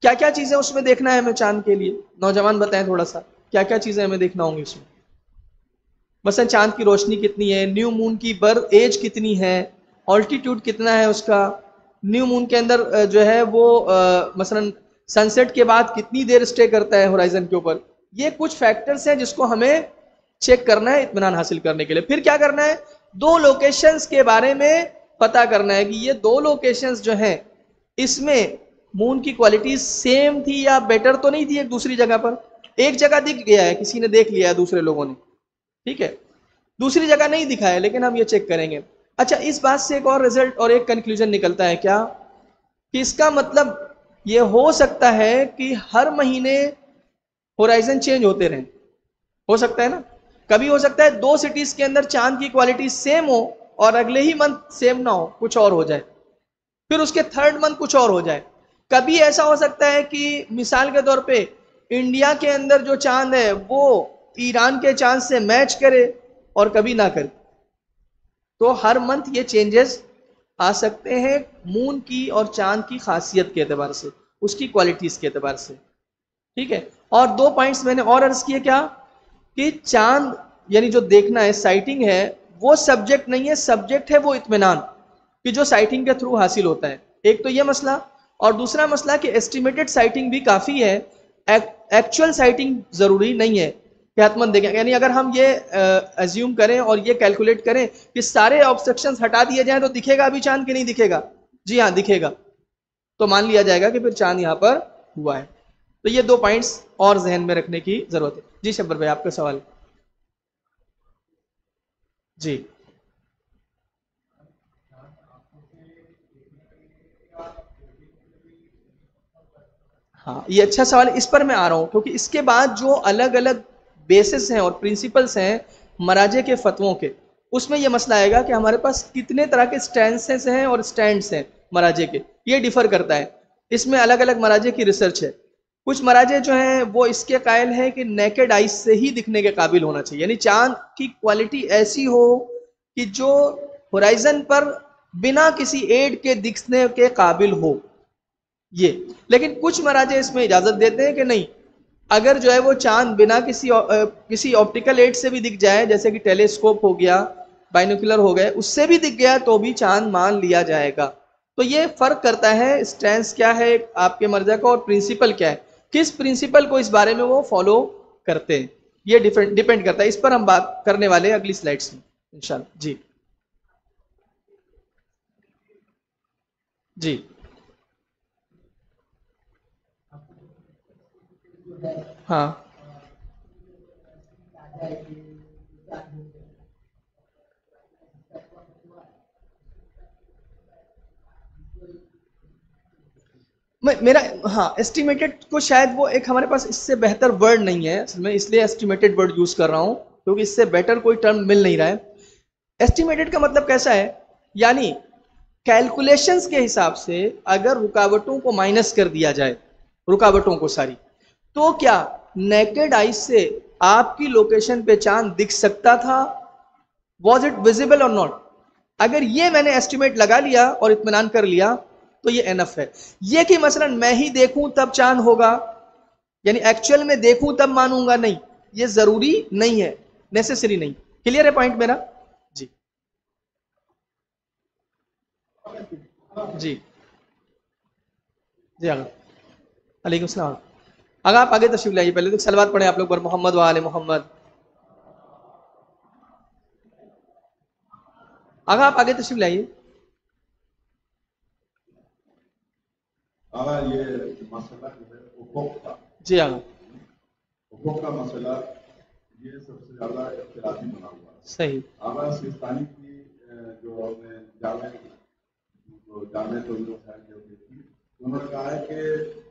क्या क्या चीजें उसमें देखना है हमें चांद के लिए? नौजवान बताएं थोड़ा सा, क्या क्या चीजें हमें देखना होंगी इसमें? मसलन चांद की रोशनी कितनी है, न्यू मून की बर्थ एज कितनी है, ऑल्टीट्यूड कितना है उसका, न्यू मून के अंदर जो है वो मसलन सनसेट के बाद कितनी देर स्टे करता है होराइजन के ऊपर। ये कुछ फैक्टर्स हैं जिसको हमें चेक करना है इत्मीनान हासिल करने के लिए। फिर क्या करना है? 2 लोकेशंस के बारे में पता करना है कि ये 2 लोकेशंस जो हैं इसमें मून की क्वालिटी सेम थी या बेटर तो नहीं थी एक दूसरी जगह पर। एक जगह दिख गया है, किसी ने देख लिया है दूसरे लोगों ने, ठीक है, दूसरी जगह नहीं दिखा है, लेकिन हम ये चेक करेंगे। अच्छा, इस बात से एक और रिजल्ट और एक कंक्लूजन निकलता है क्या, कि इसका मतलब ये हो सकता है कि हर महीने होराइजन चेंज होते रहें। हो सकता है ना, कभी हो सकता है 2 सिटीज के अंदर चांद की क्वालिटी सेम हो और अगले ही मंथ सेम ना हो, कुछ और हो जाए, फिर उसके 3rd मंथ कुछ और हो जाए। कभी ऐसा हो सकता है कि मिसाल के तौर पे इंडिया के अंदर जो चांद है वो ईरान के चांद से मैच करे और कभी ना करे। तो हर मंथ ये चेंजेस आ सकते हैं मून की और चांद की खासियत के एतबार से, उसकी क्वालिटीज के एतबार से। ठीक है, और 2 पॉइंट्स मैंने और अर्ज किए, क्या कि चांद यानी जो देखना है, साइटिंग है, वो सब्जेक्ट नहीं है, सब्जेक्ट है वो इत्मीनान कि जो साइटिंग के थ्रू हासिल होता है। एक तो ये मसला, और दूसरा मसला कि एस्टिमेटेड साइटिंग भी काफ़ी है, एक्चुअल साइटिंग ज़रूरी नहीं है। सेहतमंद देखें, यानी अगर हम ये अज्यूम करें और ये कैलकुलेट करें कि सारे ऑब्स्ट्रक्शंस हटा दिए जाएं तो दिखेगा अभी चांद कि नहीं दिखेगा? जी हाँ दिखेगा। तो मान लिया जाएगा कि फिर चांद यहां पर हुआ है। तो ये 2 पॉइंट्स और जहन में रखने की जरूरत है। जी शब्बर भाई आपका सवाल। जी हाँ, ये अच्छा सवाल है, इस पर मैं आ रहा हूं क्योंकि इसके बाद जो अलग अलग बेसिस हैं और प्रिंसिपल्स हैं मराजे के फतवों के, उसमें यह मसला आएगा कि हमारे पास कितने तरह के स्टैंसेस हैं और स्टैंड्स हैं मराजे के, ये डिफर करता है। इसमें अलग अलग मराजे की रिसर्च है। कुछ मराजे जो हैं वो इसके कायल हैं कि नेकेड आइज से ही दिखने के काबिल होना चाहिए, यानी चांद की क्वालिटी ऐसी हो कि जो होराइजन पर बिना किसी एड के दिखने के काबिल हो ये। लेकिन कुछ मराजे इसमें इजाजत देते हैं कि नहीं, अगर जो है वो चांद बिना किसी ऑप्टिकल एड से भी दिख जाए, जैसे कि टेलीस्कोप हो गया, बाइनोकुलर हो गए, उससे भी दिख गया तो भी चांद मान लिया जाएगा। तो ये फर्क करता है स्टैंस क्या है आपके मर्जा का और प्रिंसिपल क्या है, किस प्रिंसिपल को इस बारे में वो फॉलो करते हैं, ये डिपेंड करता है। इस पर हम बात करने वाले हैं अगली स्लाइड्स में इंशाल्लाह। जी जी हाँ मेरा हाँ एस्टिमेटेड को शायद वो एक हमारे पास इससे बेहतर वर्ड नहीं है असल में, इसलिए एस्टिमेटेड वर्ड यूज कर रहा हूं क्योंकि इससे बेटर कोई टर्म मिल नहीं रहा है। एस्टिमेटेड का मतलब कैसा है, यानी कैलकुलेशंस के हिसाब से अगर रुकावटों को माइनस कर दिया जाए, रुकावटों को सारी, तो क्या नेकेड आई से आपकी लोकेशन पे चांद दिख सकता था? वॉज इट विजिबल और नॉट? अगर ये मैंने एस्टिमेट लगा लिया और इत्मीनान कर लिया तो ये एनफ है। ये कि मसलन मैं ही देखूं तब चांद होगा, यानी एक्चुअल में देखूं तब मानूंगा, नहीं, ये जरूरी नहीं है, नेसेसरी नहीं। क्लियर है पॉइंट मेरा? जी जी जी आगा अलैकुम सलाम। अगर आप आगे तशरीफ लाइए, पहले तो सलवात पढ़े आप लोग पर मोहम्मद व आले मोहम्मद। अगर आप आगे तशरीफ लाइए। ये मसला जो है उफुक का, जी आगा उफुक का मसला ये सबसे ज्यादा इख्तिलाफी बना हुआ है। सही। आगा सिस्तानी की जो हमने जामे तो जो है जो देखी, उन्होंने कहा है कि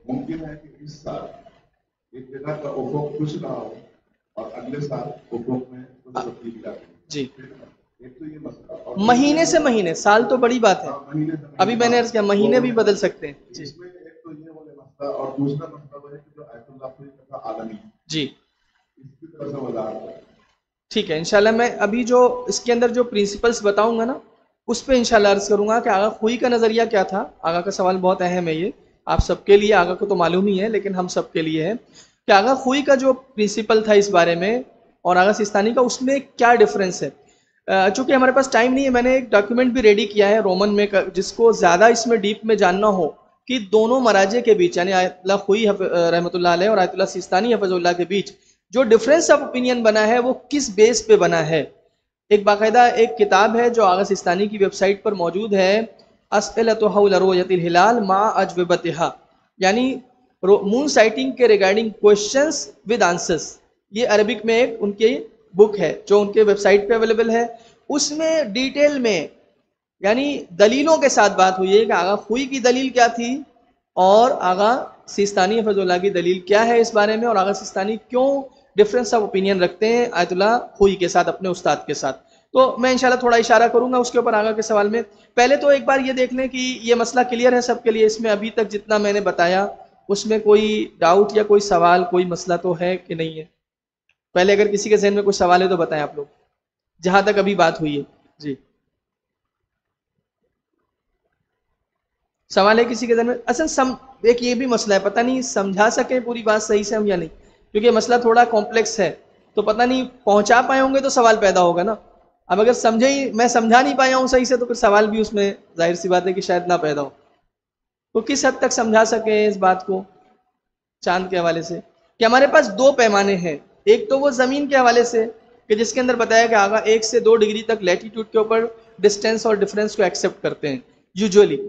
मुमकिन है कि इस साल इब्तिदा का उफुक कुछ रहा हो और अगले साल उफुक में कुछ तब्दीली आ गई। जी एक तो ये मसला, और महीने से महीने, साल तो बड़ी बात है, महीने से अभी मैंने अर्ज किया महीने भी बदल सकते हैं। जी इसमें एक तो ये वाले मसला, और दूसरा मसला वो है कि जो आयतुल्लाह की तथा आलमी जी इसकी तरफ से वजाहत है। ठीक है, इंशाल्लाह मैं अभी जो इसके अंदर जो प्रिंसिपल्स बताऊंगा ना, उस पर इंशाल्लाह अर्ज करूंगा कि आगा खुई का नज़रिया क्या था। आगा का सवाल बहुत अहम है, ये आप सबके लिए, आगा को तो मालूम ही है लेकिन हम सबके लिए है कि आगा खुई का जो प्रिंसिपल था इस बारे में और आगा सिस्तानी का, उसमें क्या डिफरेंस है। चूंकि हमारे पास टाइम नहीं है, मैंने एक डॉक्यूमेंट भी रेडी किया है रोमन में, जिसको ज़्यादा इसमें डीप में जानना हो कि दोनों मराजे के बीच, यानी आयतुल्लाह खुई रहमतुल्लाह अलैह और आयतुल्लाह सिस्तानी हफिजुल्लाह के बीच जो डिफरेंस ऑफ ओपिनियन बना है वो किस बेस पे बना है। एक बाकायदा एक किताब है जो आगा सिस्तानी की वेबसाइट पर मौजूद है, अस्इलतु हौल रुयतिल हिलाल मा अजविबतिहा, यानी मून साइटिंग के रिगार्डिंग क्वेश्चंस विद आंसर्स। ये अरबिक में एक उनकी बुक है जो उनके वेबसाइट पे अवेलेबल है। उसमें डिटेल में यानी दलीलों के साथ बात हुई है कि आगा खुई की दलील क्या थी और आगा सिस्तानी हफिजुल्लाह की दलील क्या है इस बारे में, और आगा सिस्तानी क्यों डिफरेंस ऑफ ओपिनियन रखते हैं आयतुल्लाह खुई के साथ, अपने उस्ताद के साथ। तो मैं इंशाल्लाह थोड़ा इशारा करूंगा उसके ऊपर आगा के सवाल में। पहले तो एक बार ये देख लें कि ये मसला क्लियर है सबके लिए, इसमें अभी तक जितना मैंने बताया उसमें कोई डाउट या कोई सवाल, कोई मसला तो है कि नहीं है? पहले अगर किसी के जहन में कुछ सवाल है तो बताएं आप लोग, जहां तक अभी बात हुई है। जी सवाल है किसी के जहन में? असल एक ये भी मसला है, पता नहीं समझा सके पूरी बात सही से हम या नहीं, क्योंकि मसला थोड़ा कॉम्प्लेक्स है, तो पता नहीं पहुंचा पाए होंगे तो सवाल पैदा होगा ना। अब अगर समझे ही, मैं समझा नहीं पाया हूं सही से, तो फिर सवाल भी उसमें जाहिर सी बात है कि शायद ना पैदा हो। तो किस हद तक समझा सके इस बात को चांद के हवाले से कि हमारे पास दो पैमाने हैं, एक तो वो जमीन के हवाले से कि जिसके अंदर बताया गया आगा 1 से 2 डिग्री तक लैटिट्यूड के ऊपर डिस्टेंस और डिफरेंस को एक्सेप्ट करते हैं यूजुअली,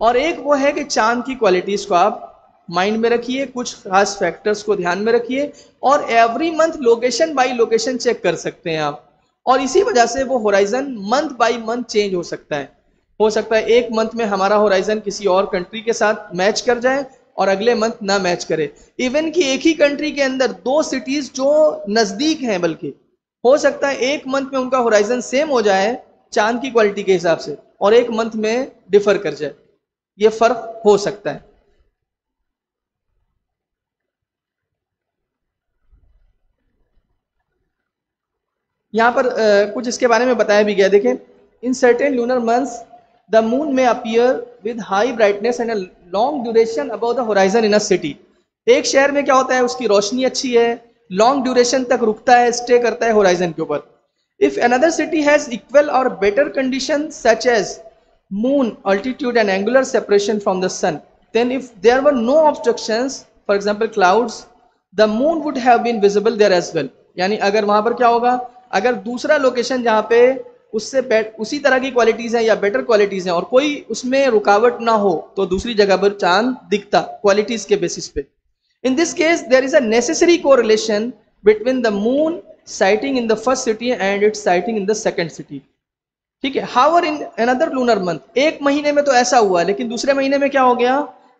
और एक वो है कि चांद की क्वालिटीज को आप माइंड में रखिए, कुछ खास फैक्टर्स को ध्यान में रखिए, और every month location by location check कर सकते हैं आप, और इसी वजह से वो horizon month by month change हो सकता है। हो सकता है एक मंथ में हमारा होराइजन किसी और कंट्री के साथ मैच कर जाए और अगले मंथ ना मैच करे। इवन कि एक ही कंट्री के अंदर दो सिटीज जो नजदीक हैं, बल्कि हो सकता है एक मंथ में उनका होराइजन सेम हो जाए चांद की क्वालिटी के हिसाब से, और एक मंथ में डिफर कर जाए, ये फर्क हो सकता है। यहां पर कुछ इसके बारे में बताया भी गया, देखें, in certain lunar months the moon may appear with high brightness and a long duration above the horizon in a city. एक शहर में क्या होता है, उसकी रोशनी अच्छी है, लॉन्ग ड्यूरेशन तक रुकता है, स्टे करता है होराइजन के ऊपर। If another city has equal or better condition such as moon altitude and angular separation from the sun, then if there were no obstructions, for example clouds, the moon would have been visible there as well। यानी अगर वहां पर क्या होगा, अगर दूसरा location जहां पे उससे उसी तरह की क्वालिटीज हैं या बेटर क्वालिटीज हैं और कोई उसमें रुकावट ना हो, तो दूसरी जगह पर चांद दिखता क्वालिटीज के बेसिस पे। In this case there is a necessary correlation between the moon sighting in the first city and its sighting in the second city. ठीक है, however in another lunar month, एक महीने में तो ऐसा हुआ, लेकिन दूसरे महीने में क्या हो गया,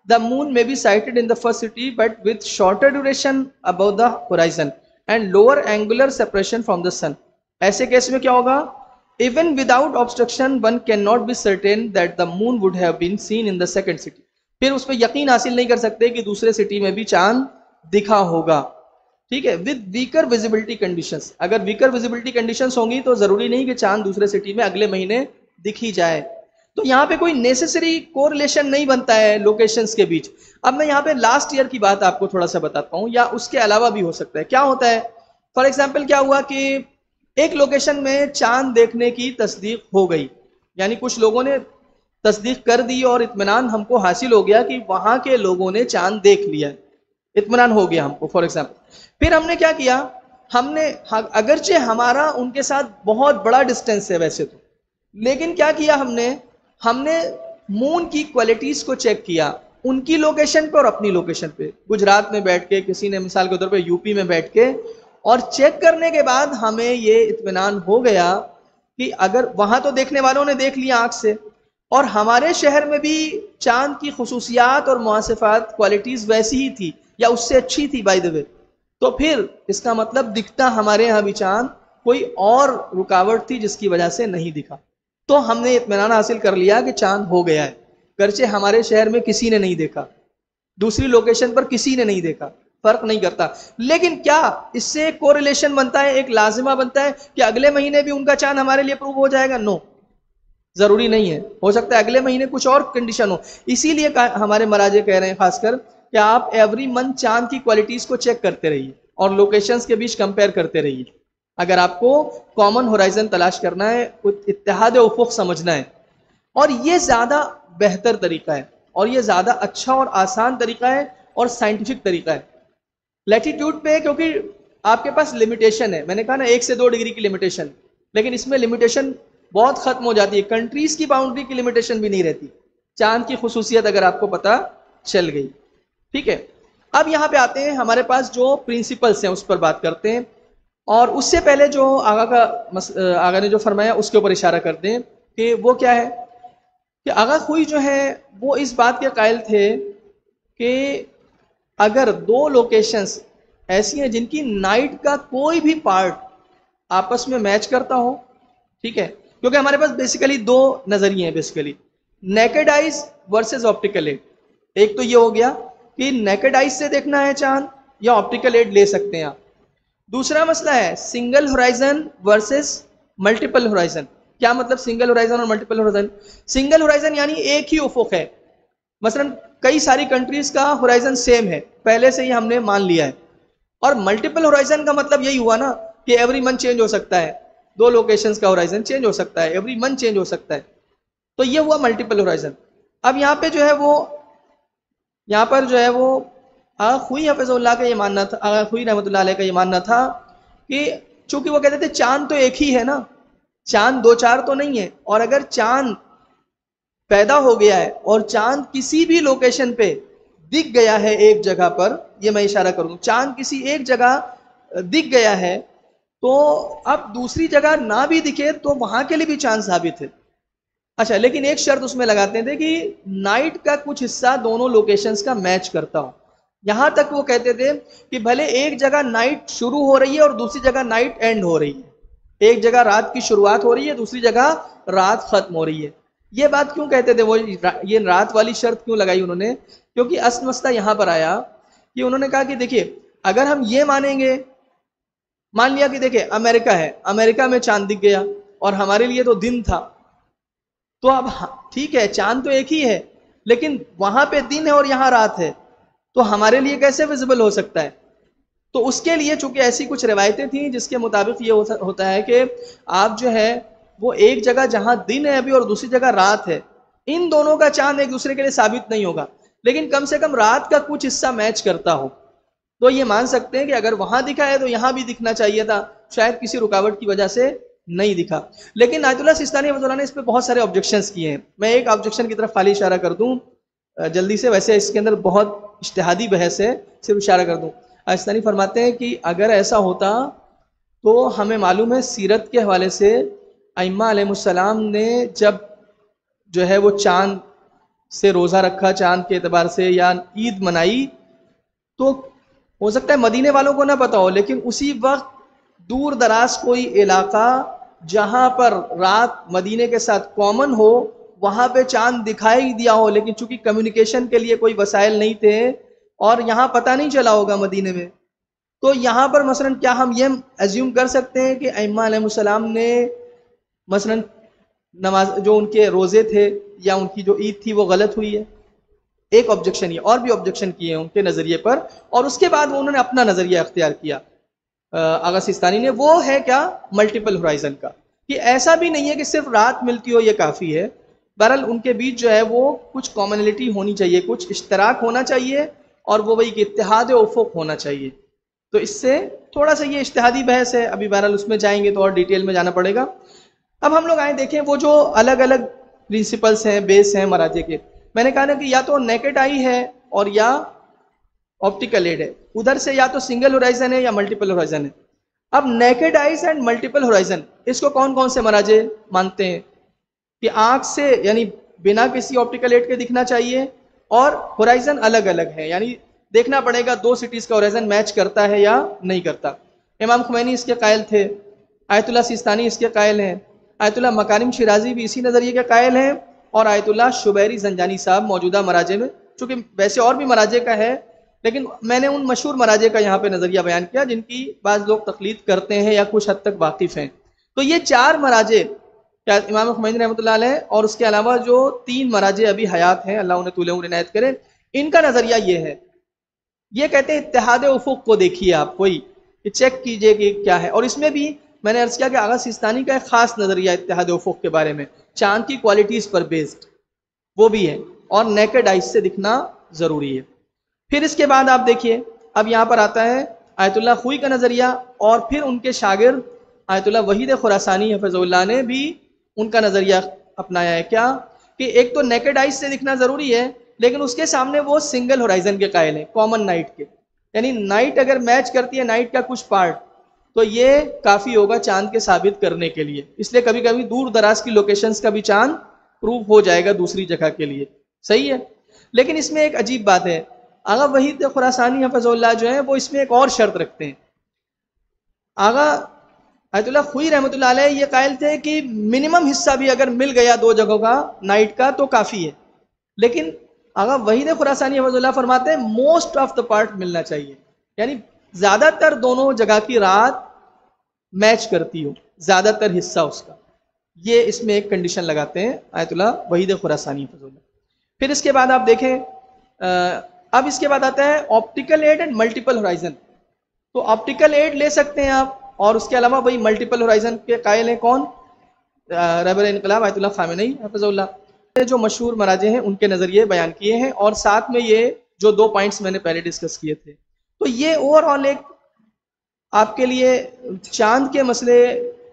the moon may be sighted in the first city but with shorter duration above the horizon and lower angular separation from the sun. ऐसे केस में क्या होगा, even without obstruction one can not be certain that the moon would have been seen in the second city. फिर उस पर यकीन हासिल नहीं कर सकते कि दूसरे सिटी में भी चांद दिखा होगा। ठीक है, विद वीकर विजिबिलिटी कंडीशंस, अगर वीकर विजिबिलिटी कंडीशंस होंगी तो जरूरी नहीं कि चांद दूसरे सिटी में अगले महीने दिख ही जाए। तो यहाँ पे कोई नेसेसरी कोरिलेशन नहीं बनता है लोकेशंस के बीच। अब मैं यहाँ पे लास्ट ईयर की बात आपको थोड़ा सा बताता हूँ, या उसके अलावा भी हो सकता है। क्या होता है, फॉर एग्जाम्पल क्या हुआ कि एक लोकेशन में चांद देखने की तस्दीक हो गई, यानी कुछ लोगों ने तस्दीक कर दी और इत्मीनान हमको हासिल हो गया कि वहां के लोगों ने चांद देख लिया, इत्मीनान हो गया हमको फॉर एग्जाम्पल। फिर हमने क्या किया, हमने अगरचे हमारा उनके साथ बहुत बड़ा डिस्टेंस है वैसे तो, लेकिन क्या किया हमने मून की क्वालिटीज को चेक किया उनकी लोकेशन पे और अपनी लोकेशन पे। गुजरात में बैठ के, किसी ने मिसाल के तौर पे यूपी में बैठ के, और चेक करने के बाद हमें ये इत्मीनान हो गया कि अगर वहां तो देखने वालों ने देख लिया आंख से, और हमारे शहर में भी चांद की खुसूसियात और मुआसिफात क्वालिटीज वैसी ही थी या उससे अच्छी थी बाय द वे, तो फिर इसका मतलब दिखता हमारे यहाँ भी चांद, कोई और रुकावट थी जिसकी वजह से नहीं दिखा। तो हमने इत्मीनान हासिल कर लिया कि चांद हो गया है, गर्चे हमारे शहर में किसी ने नहीं देखा, दूसरी लोकेशन पर किसी ने नहीं देखा, फर्क नहीं करता। लेकिन क्या इससे एक कोरिलेशन बनता है, एक लाजिमा बनता है कि अगले महीने भी उनका चांद हमारे लिए प्रूव हो जाएगा? नो, जरूरी नहीं है। हो सकता है अगले महीने कुछ और कंडीशन हो। इसीलिए हमारे मराजे कह रहे हैं खासकर कि आप एवरी मंथ चांद की क्वालिटीज को चेक करते रहिए और लोकेशंस के बीच कंपेयर करते रहिए, अगर आपको कॉमन होराइजन तलाश करना है, इत्तेहाद उफुक समझना है। और ये ज्यादा बेहतर तरीका है, और ये ज्यादा अच्छा और आसान तरीका है और साइंटिफिक तरीका है लैटिट्यूड पे, क्योंकि आपके पास लिमिटेशन है। मैंने कहा ना 1 से 2 डिग्री की लिमिटेशन, लेकिन इसमें लिमिटेशन बहुत खत्म हो जाती है, कंट्रीज की बाउंड्री की लिमिटेशन भी नहीं रहती। चांद की खुसूसियत अगर आपको पता चल गई, ठीक है। अब यहाँ पे आते हैं, हमारे पास जो प्रिंसिपल्स हैं उस पर बात करते हैं, और उससे पहले जो आगा ने जो फरमाया उसके ऊपर इशारा करते हैं कि वो क्या है कि आगा खुई जो है वो इस बात के कायल थे कि अगर दो लोकेशंस ऐसी हैं जिनकी नाइट का कोई भी पार्ट आपस में मैच करता हो, ठीक है, क्योंकि हमारे पास बेसिकली दो नजरिए हैं, basically naked eyes versus optical aid. एक तो ये हो गया कि नेकेड आइज से देखना है चांद या ऑप्टिकल एड ले सकते हैं आप। दूसरा मसला है single horizon versus multiple horizon. क्या मतलब सिंगल होराइजन और मल्टीपल होराइजन? सिंगल होराइजन यानी एक ही उफुक है, मसलन कई सारी कंट्रीज का होराइजन सेम है, पहले से ही हमने मान लिया है। और मल्टीपल होराइजन का मतलब यही हुआ ना कि एवरी मंथ चेंज हो सकता है, दो लोकेशंस का होराइजन चेंज हो सकता है, एवरी मंथ चेंज हो सकता है, तो ये हुआ मल्टीपल होराइजन। अब यहाँ पे जो है वो, यहाँ पर जो है वो खुई हफिज़ुल्लाह का ये मानना था, खुई रहमतुल्लाह अलैह का ये मानना था कि चूंकि वो कहते थे चांद तो एक ही है ना, चांद दो चार तो नहीं है, और अगर चांद पैदा हो गया है और चांद किसी भी लोकेशन पे दिख गया है एक जगह पर, ये मैं इशारा करूं, चांद किसी एक जगह दिख गया है, तो अब दूसरी जगह ना भी दिखे तो वहां के लिए भी चांद साबित है। अच्छा, लेकिन एक शर्त उसमें लगाते थे कि नाइट का कुछ हिस्सा दोनों लोकेशंस का मैच करता हो। यहां तक वो कहते थे कि भले एक जगह नाइट शुरू हो रही है और दूसरी जगह नाइट एंड हो रही है, एक जगह रात की शुरुआत हो रही है, दूसरी जगह रात खत्म हो रही है। ये बात क्यों कहते थे वो, ये रात वाली शर्त क्यों लगाई उन्होंने? क्योंकि असल मसला यहां पर आया कि उन्होंने कहा कि देखिए, अगर हम ये मानेंगे, मान लिया कि देखिए अमेरिका है, अमेरिका में चांद दिख गया और हमारे लिए तो दिन था, तो अब ठीक है चांद तो एक ही है, लेकिन वहां पे दिन है और यहां रात है, तो हमारे लिए कैसे विजिबल हो सकता है? तो उसके लिए चूंकि ऐसी कुछ रिवायतें थी जिसके मुताबिक ये होता है कि आप जो है वो एक जगह जहां दिन है अभी और दूसरी जगह रात है, इन दोनों का चांद एक दूसरे के लिए साबित नहीं होगा, लेकिन कम से कम रात का कुछ हिस्सा मैच करता हो, तो ये मान सकते हैं कि अगर वहां दिखा है तो यहां भी दिखना चाहिए था, शायद किसी रुकावट की वजह से नहीं दिखा। लेकिन आयतुल्लाह सिस्तानी रहमतुल्लाह ने इस पर बहुत सारे ऑब्जेक्शंस किए हैं। मैं एक ऑब्जेक्शन की तरफ खाली इशारा कर दूं जल्दी से, वैसे इसके अंदर बहुत इज्तिहादी बहस है, सिर्फ इशारा कर दूं। सिस्तानी फरमाते हैं कि अगर ऐसा होता तो हमें मालूम है सीरत के हवाले से अइम्मा अलैहिमुस्सलाम ने जब जो है वो चांद से रोज़ा रखा, चांद के एतबार से, या ईद मनाई, तो हो सकता है मदीने वालों को ना पता हो, लेकिन उसी वक्त दूर दराज कोई इलाका जहां पर रात मदीने के साथ कॉमन हो, वहां पे चांद दिखाई दिया हो, लेकिन चूंकि कम्युनिकेशन के लिए कोई वसाइल नहीं थे और यहाँ पता नहीं चला होगा मदीने में, तो यहाँ पर मसलन क्या हम ये एज्यूम कर सकते हैं कि अइम्मा अलैहिस्सलाम ने मसलन नमाज जो उनके रोजे थे या उनकी जो ईद थी वो गलत हुई है? एक ऑब्जेक्शन ये, और भी ऑब्जेक्शन किए हैं उनके नजरिए पर, और उसके बाद वो उन्होंने अपना नजरिया इख्तियार किया आगा सिस्तानी ने, वो है क्या, मल्टीपल होराइजन का, कि ऐसा भी नहीं है कि सिर्फ रात मिलती हो ये काफी है, बहरहाल उनके बीच जो है वो कुछ कॉमनलिटी होनी चाहिए, कुछ इश्तराक होना चाहिए, और वो वही कि इत्तेहाद उफ़ुक़ होना चाहिए। तो इससे थोड़ा सा ये इज्तिहादी बहस है, अभी बहरहाल उसमें जाएंगे तो और डिटेल में जाना पड़ेगा। अब हम लोग आए देखें वो जो अलग अलग प्रिंसिपल्स हैं, बेस हैं मराजे के, मैंने कहा ना कि या तो नेकेड आई है और या ऑप्टिकल एड है, उधर से या तो सिंगल होराइजन है या मल्टीपल होराइजन है। अब naked eyes and multiple horizon, इसको कौन कौन से मराजे मानते हैं कि आंख से यानी बिना किसी ऑप्टिकल एड के दिखना चाहिए, और होराइजन अलग अलग है, यानी देखना पड़ेगा दो सिटीज का होराइजन मैच करता है या नहीं करता। इमाम खुमैनी इसके कायल थे, आयतुल्लाह सिस्तानी इसके कायल हैं, आयतुल्लाह मकारिम शिराजी भी इसी नज़रिए के कायल हैं, और आयतुल्लाह शुबैरी जंजानी साहब मौजूदा मराजे में, चूँकि वैसे और भी मराजे का है, लेकिन मैंने उन मशहूर मराजे का यहाँ पे नज़रिया बयान किया जिनकी बाज़ लोग तकलीद करते हैं या कुछ हद तक वाकिफ़ हैं। तो ये चार मराजे इमाम खुमैनी रहमतुल्लाह अलैह, और उसके अलावा जो तीन मराजे अभी हयात हैं, अल्लाह उन्हें तूले उम्र इनायत करे, इनका नज़रिया ये है, ये कहते हैं इत्तेहाद उफ़ुक़ को देखिए आप, कोई चेक कीजिए कि क्या है। और इसमें भी मैंने अर्ज किया कि आगा सिस्तानी का एक खास नजरिया इत्तेहाद उफ़ुक़ के बारे में, चांद की क्वालिटीज पर बेस्ड, वो भी है, और नेकेड आइज से दिखना जरूरी है। फिर इसके बाद आप देखिए, अब यहाँ पर आता है आयतुल्लाह खुई का नजरिया, और फिर उनके शागिर्द आयतुल्लाह वहीद खुरासानी हफ़िज़हुल्लाह ने भी उनका नजरिया अपनाया है, क्या कि एक तो नेकेड आइज से दिखना जरूरी है, लेकिन उसके सामने वो सिंगल होराइजन के कायल हैं, कॉमन नाइट के, यानी नाइट अगर मैच करती है नाइट का कुछ पार्ट, तो ये काफी होगा चांद के साबित करने के लिए। इसलिए कभी कभी दूर दराज की लोकेशंस का भी चांद प्रूफ हो जाएगा दूसरी जगह के लिए, सही है। लेकिन इसमें एक अजीब बात है, आगा वहीद खुरासानी हफ़िज़हुल्लाह जो है वो इसमें एक और शर्त रखते हैं। आगा आयतुल्लाह खुई रहमतुल्लाह अलैह ये कायल थे कि मिनिमम हिस्सा भी अगर मिल गया दो जगहों का नाइट का तो काफी है, लेकिन आगा वहीद खुरासानी हफ़िज़हुल्लाह फरमाते हैं मोस्ट ऑफ द पार्ट मिलना चाहिए, यानी ज्यादातर दोनों जगह की रात मैच करती हो, ज्यादातर हिस्सा उसका, ये इसमें एक कंडीशन लगाते हैं आयतुल्लाह वहीद खुरासानी हफ़िज़हुल्लाह। फिर इसके बाद आप देखें, अब इसके बाद आता है optical aid and multiple horizon. तो ऑप्टिकल एड ले सकते हैं आप, और उसके अलावा वही मल्टीपल होराइजन के कायल हैं कौन, रहबर इनकलाब आयतुल्लाह खामेनी हफ़िज़हुल्लाह, जो मशहूर मराजे हैं उनके नज़रिए बयान किए हैं, और साथ में ये जो 2 पॉइंट्स मैंने पहले डिस्कस किए थे। तो ये ओवरऑल एक आपके लिए चांद के मसले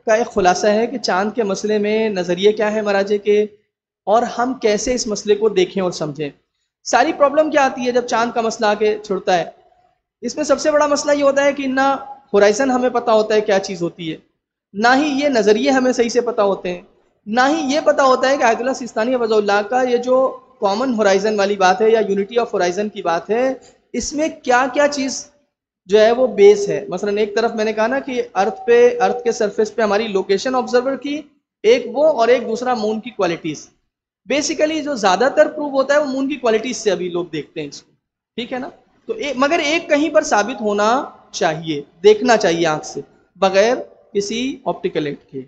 का एक खुलासा है कि चांद के मसले में नज़रिए क्या है महाराजे के, और हम कैसे इस मसले को देखें और समझें। सारी प्रॉब्लम क्या आती है जब चांद का मसला आके छुड़ता है, इसमें सबसे बड़ा मसला ये होता है कि ना होराइजन हमें पता होता है क्या चीज़ होती है, ना ही ये नज़रिए हमें सही से पता होते हैं, ना ही ये पता होता है कि आयतुल्लाह सिस्तानी हफ़िज़हुल्लाह का ये जो कॉमन होराइजन वाली बात है या यूनिटी ऑफ होराइजन की बात है, इसमें क्या क्या चीज़ जो है वो बेस है। मसलन एक तरफ मैंने कहा ना कि अर्थ के सरफेस पे हमारी लोकेशन ऑब्जर्वर की एक वो, और एक दूसरा मून की क्वालिटीज। बेसिकली जो ज्यादातर प्रूव होता है वो मून की क्वालिटीज से अभी लोग देखते हैं इसको, ठीक है ना। तो मगर एक कहीं पर साबित होना चाहिए, देखना चाहिए आंख से बगैर किसी ऑप्टिकल एड के।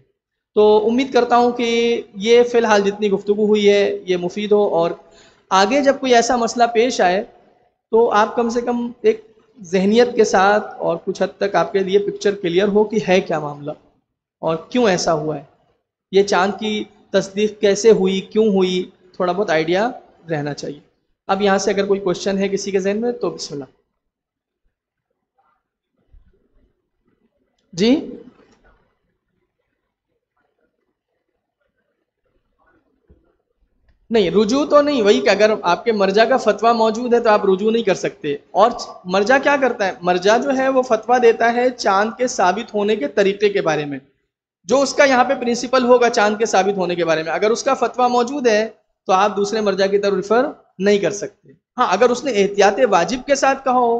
तो उम्मीद करता हूं कि ये फिलहाल जितनी गुफ्तगू हुई है ये मुफीद हो, और आगे जब कोई ऐसा मसला पेश आए तो आप कम से कम एक जहनियत के साथ और कुछ हद तक आपके लिए पिक्चर क्लियर हो कि है क्या मामला और क्यों ऐसा हुआ है, ये चांद की तस्दीक कैसे हुई, क्यों हुई, थोड़ा बहुत आइडिया रहना चाहिए। अब यहाँ से अगर कोई क्वेश्चन है किसी के जहन में तो बिस्मिल्लाह। जी नहीं, रुजू तो नहीं, वही कि अगर आपके मर्जा का फतवा मौजूद है तो आप रुजू नहीं कर सकते। और मर्जा क्या करता है, मर्जा जो है वो फतवा देता है चांद के साबित होने के तरीके के बारे में, जो उसका यहाँ पे प्रिंसिपल होगा चांद के साबित होने के बारे में। अगर उसका फतवा मौजूद है तो आप दूसरे मर्जा की तरफ रिफर नहीं कर सकते। हाँ, अगर उसने एहतियात वाजिब के साथ कहा हो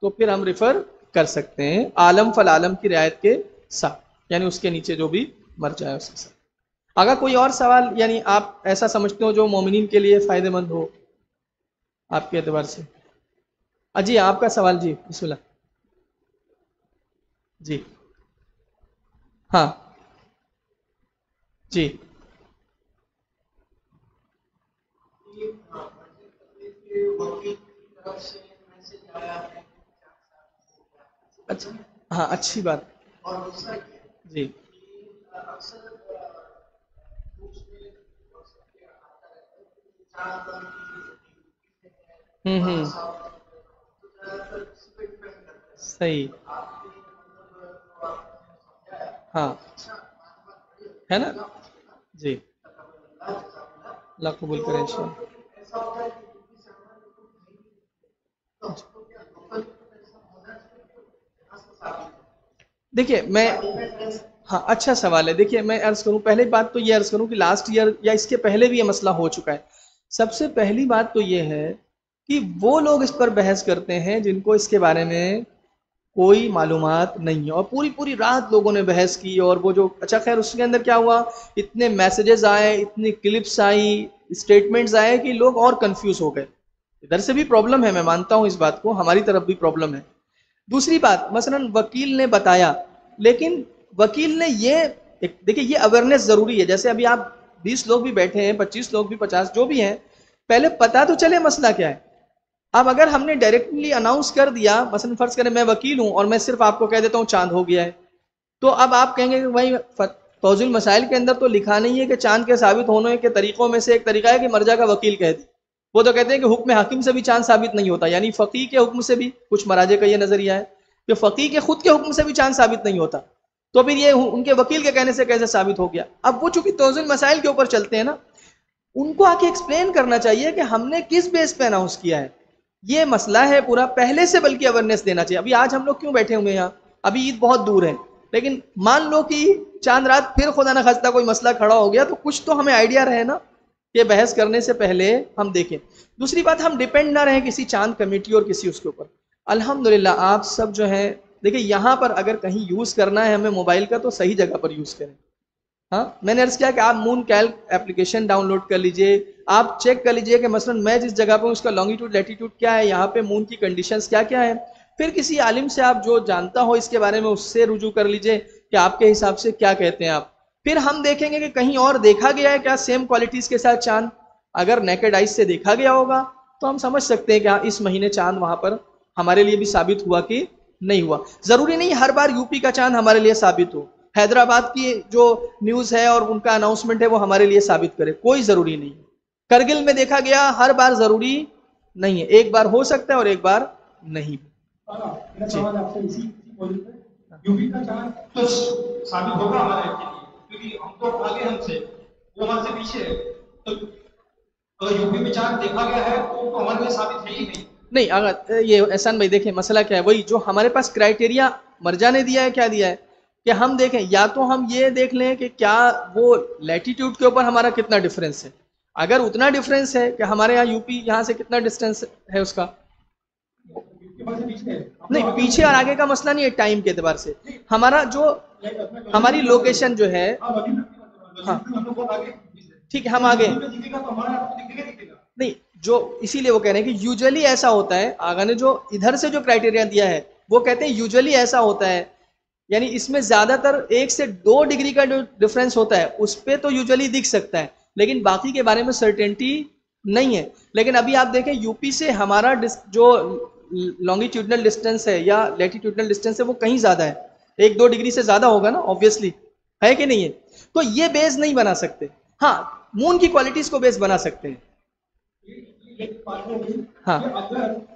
तो फिर हम रिफर कर सकते हैं आलम फल आलम की रियायत के साथ, यानी उसके नीचे जो भी मर्जा है उसके साथ। अगर कोई और सवाल यानी आप ऐसा समझते हो जो मोमिनीन के लिए फ़ायदेमंद हो आपके एतबार से। जी आपका सवाल, जी बिस्मिल्लाह। जी हाँ जी। अच्छा, हाँ अच्छी बात। जी हम्म, सही, हाँ है ना। जी अल्लाह कबूल करे इंशाअल्लाह। देखिए मैं, हाँ अच्छा सवाल है। देखिए मैं अर्ज करूं, पहले बात तो ये अर्ज करूं कि लास्ट ईयर या इसके पहले भी ये मसला हो चुका है। सबसे पहली बात तो ये है कि वो लोग इस पर बहस करते हैं जिनको इसके बारे में कोई मालूमात नहीं है, और पूरी पूरी रात लोगों ने बहस की। और वो जो अच्छा खैर उसके अंदर क्या हुआ, इतने मैसेजेस आए, इतनी क्लिप्स आई, स्टेटमेंट्स आए कि लोग और कंफ्यूज हो गए। इधर से भी प्रॉब्लम है, मैं मानता हूं इस बात को, हमारी तरफ भी प्रॉब्लम है। दूसरी बात, मसलन वकील ने बताया, लेकिन वकील ने ये देखिए ये अवेयरनेस जरूरी है। जैसे अभी आप 20 लोग भी बैठे हैं, 25 लोग भी, 50 जो भी हैं, पहले पता तो चले मसला क्या है। अब अगर हमने डायरेक्टली अनाउंस कर दिया, मसलन फर्ज करें मैं वकील हूं और मैं सिर्फ आपको कह देता हूं चांद हो गया है, तो अब आप कहेंगे कि भाई फौजुल मसाइल के अंदर तो लिखा नहीं है कि चांद के साबित होने के तरीकों में से एक तरीका है कि मर्जा का वकील कह दे। वो तो कहते हैं कि हुक्म हाकिम से भी चांद साबित नहीं होता, यानी फकीह के हुक्म से भी, कुछ मराजे का ये नजरिया है कि फकीह के खुद के हुक्म से भी चांद साबित नहीं होता, तो फिर ये उनके वकील के कहने से कैसे साबित हो गया। अब वो चूंकि तौजुल मसाइल के ऊपर चलते हैं ना, उनको आके एक्सप्लेन करना चाहिए कि हमने किस बेस पे अनाउंस किया है, ये मसला है पूरा पहले से, बल्कि अवेयरनेस देना चाहिए। अभी आज हम लोग क्यों बैठे हुए हैं यहाँ, अभी ईद बहुत दूर है, लेकिन मान लो कि चांद रात फिर खुदा ना खास्ता कोई मसला खड़ा हो गया, तो कुछ तो हमें आइडिया रहे ना कि बहस करने से पहले हम देखें। दूसरी बात, हम डिपेंड ना रहे किसी चांद कमेटी और किसी उसके ऊपर। अल्हम्दुलिल्लाह आप सब जो है, देखिए यहाँ पर अगर कहीं यूज़ करना है हमें मोबाइल का तो सही जगह पर यूज़ करें। हाँ, मैंने अर्ज किया कि आप मून कैल्क एप्लीकेशन डाउनलोड कर लीजिए, आप चेक कर लीजिए कि मसलन मैं जिस जगह पर हूँ उसका लॉन्गिट्यूड लैटिट्यूड क्या है, यहाँ पे मून की कंडीशंस क्या क्या है। फिर किसी आलिम से आप जो जानता हो इसके बारे में उससे रुजू कर लीजिए कि आपके हिसाब से क्या कहते हैं आप। फिर हम देखेंगे कि कहीं और देखा गया है क्या सेम क्वालिटीज के साथ चांद। अगर नेकेड आइज से देखा गया होगा तो हम समझ सकते हैं कि हाँ इस महीने चांद वहां पर हमारे लिए भी साबित हुआ कि नहीं हुआ। जरूरी नहीं हर बार यूपी का चांद हमारे लिए साबित हो, हैदराबाद की जो न्यूज है और उनका अनाउंसमेंट है वो हमारे लिए साबित करे, कोई जरूरी नहीं। करगिल में देखा गया हर बार जरूरी नहीं है, एक बार हो सकता है और एक बार नहीं। मेरा सवाल आपसे इसी पॉइंट पे, यूपी का चांद तो साबित होगा हमारे के लिए, क्योंकि हम तो आगे हमसे, वो हमारे से पीछे है, तो अगर यूपी में चांद देखा गया है तो हमारे लिए साबित है ही नहीं। नहीं, अगर ये एहसान भाई देखें मसला क्या है, वही जो हमारे पास क्राइटेरिया मर्जा ने दिया है, क्या दिया है कि हम देखें, या तो हम ये देख लें कि क्या वो लैटिट्यूड के ऊपर हमारा कितना डिफरेंस है, अगर उतना डिफरेंस है कि हमारे यहाँ यूपी यहाँ से कितना डिस्टेंस है उसका, नहीं पीछे और आगे का मसला नहीं है, टाइम के एतबार से हमारा जो हमारी लोकेशन जो है, हाँ ठीक है हम आगे नहीं, जो इसीलिए वो कह रहे हैं कि यूजुअली ऐसा होता है, आगा ने जो इधर से जो क्राइटेरिया दिया है वो कहते हैं यूजुअली ऐसा होता है, यानी इसमें ज्यादातर 1 से 2 डिग्री का जो डिफरेंस होता है उस पर तो यूजुअली दिख सकता है, लेकिन बाकी के बारे में सर्टेनिटी नहीं है। लेकिन अभी आप देखें यूपी से हमारा जो लॉन्गिट्यूडनल डिस्टेंस है या लैटिट्यूडनल डिस्टेंस है वो कहीं ज्यादा है, 1-2 डिग्री से ज्यादा होगा ना ऑब्वियसली, है कि नहीं है, तो ये बेस नहीं बना सकते। हाँ, मून की क्वालिटीज को बेस बना सकते हैं। हाँ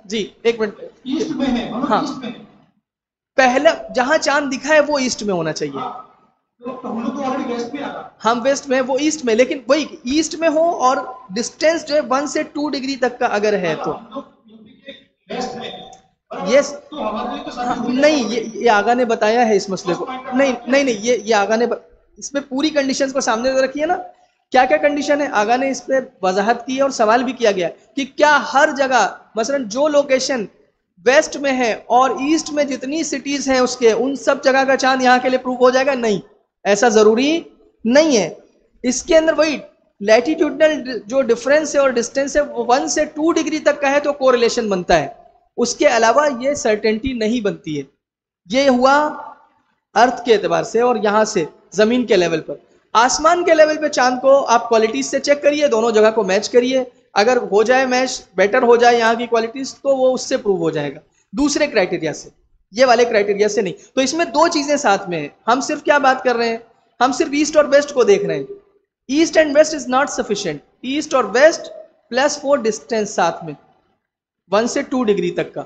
जी, एक मिनट, ईस्ट में है, हाँ ईस्ट में है। पहले जहां चांद दिखा है वो ईस्ट में होना चाहिए, तो हम लोग तो ऑलरेडी वेस्ट में आ रहा, हम वेस्ट में, वो ईस्ट में, लेकिन वही ईस्ट में हो और डिस्टेंस जो है 1 से 2 डिग्री तक का अगर है तो वेस्ट में यस, तो हमारे लिए तो हाँ, नहीं ये आगा ने बताया है इस मसले को, नहीं नहीं नहीं ये आगा ने इसमें पूरी कंडीशंस को सामने रखिए ना, क्या क्या कंडीशन है आगा ने इस पे वजाहत की है और सवाल भी किया गया कि क्या हर जगह मसलन जो लोकेशन वेस्ट में है और ईस्ट में जितनी सिटीज हैं उसके उन सब जगह का चांद यहाँ के लिए प्रूव हो जाएगा, नहीं ऐसा जरूरी नहीं है। इसके अंदर वही लैटिट्यूडनल जो डिफरेंस है और डिस्टेंस है वो 1 से 2 डिग्री तक का है तो कोरिलेशन बनता है, उसके अलावा ये सर्टेनिटी नहीं बनती है। ये हुआ अर्थ के एतबार से और यहां से जमीन के लेवल पर। आसमान के लेवल पे चांद को आप क्वालिटीज से चेक करिए, दोनों जगह को मैच करिए, अगर हो जाए मैच, बेटर हो जाए यहाँ की क्वालिटीज, तो वो उससे प्रूव हो जाएगा, दूसरे क्राइटेरिया से, ये वाले क्राइटेरिया से नहीं। तो इसमें 2 चीजें साथ में है, हम सिर्फ क्या बात कर रहे हैं, हम सिर्फ ईस्ट और वेस्ट को देख रहे हैं, east and west is not sufficient, east और वेस्ट प्लस 4 डिस्टेंस साथ में 1 से 2 डिग्री तक का,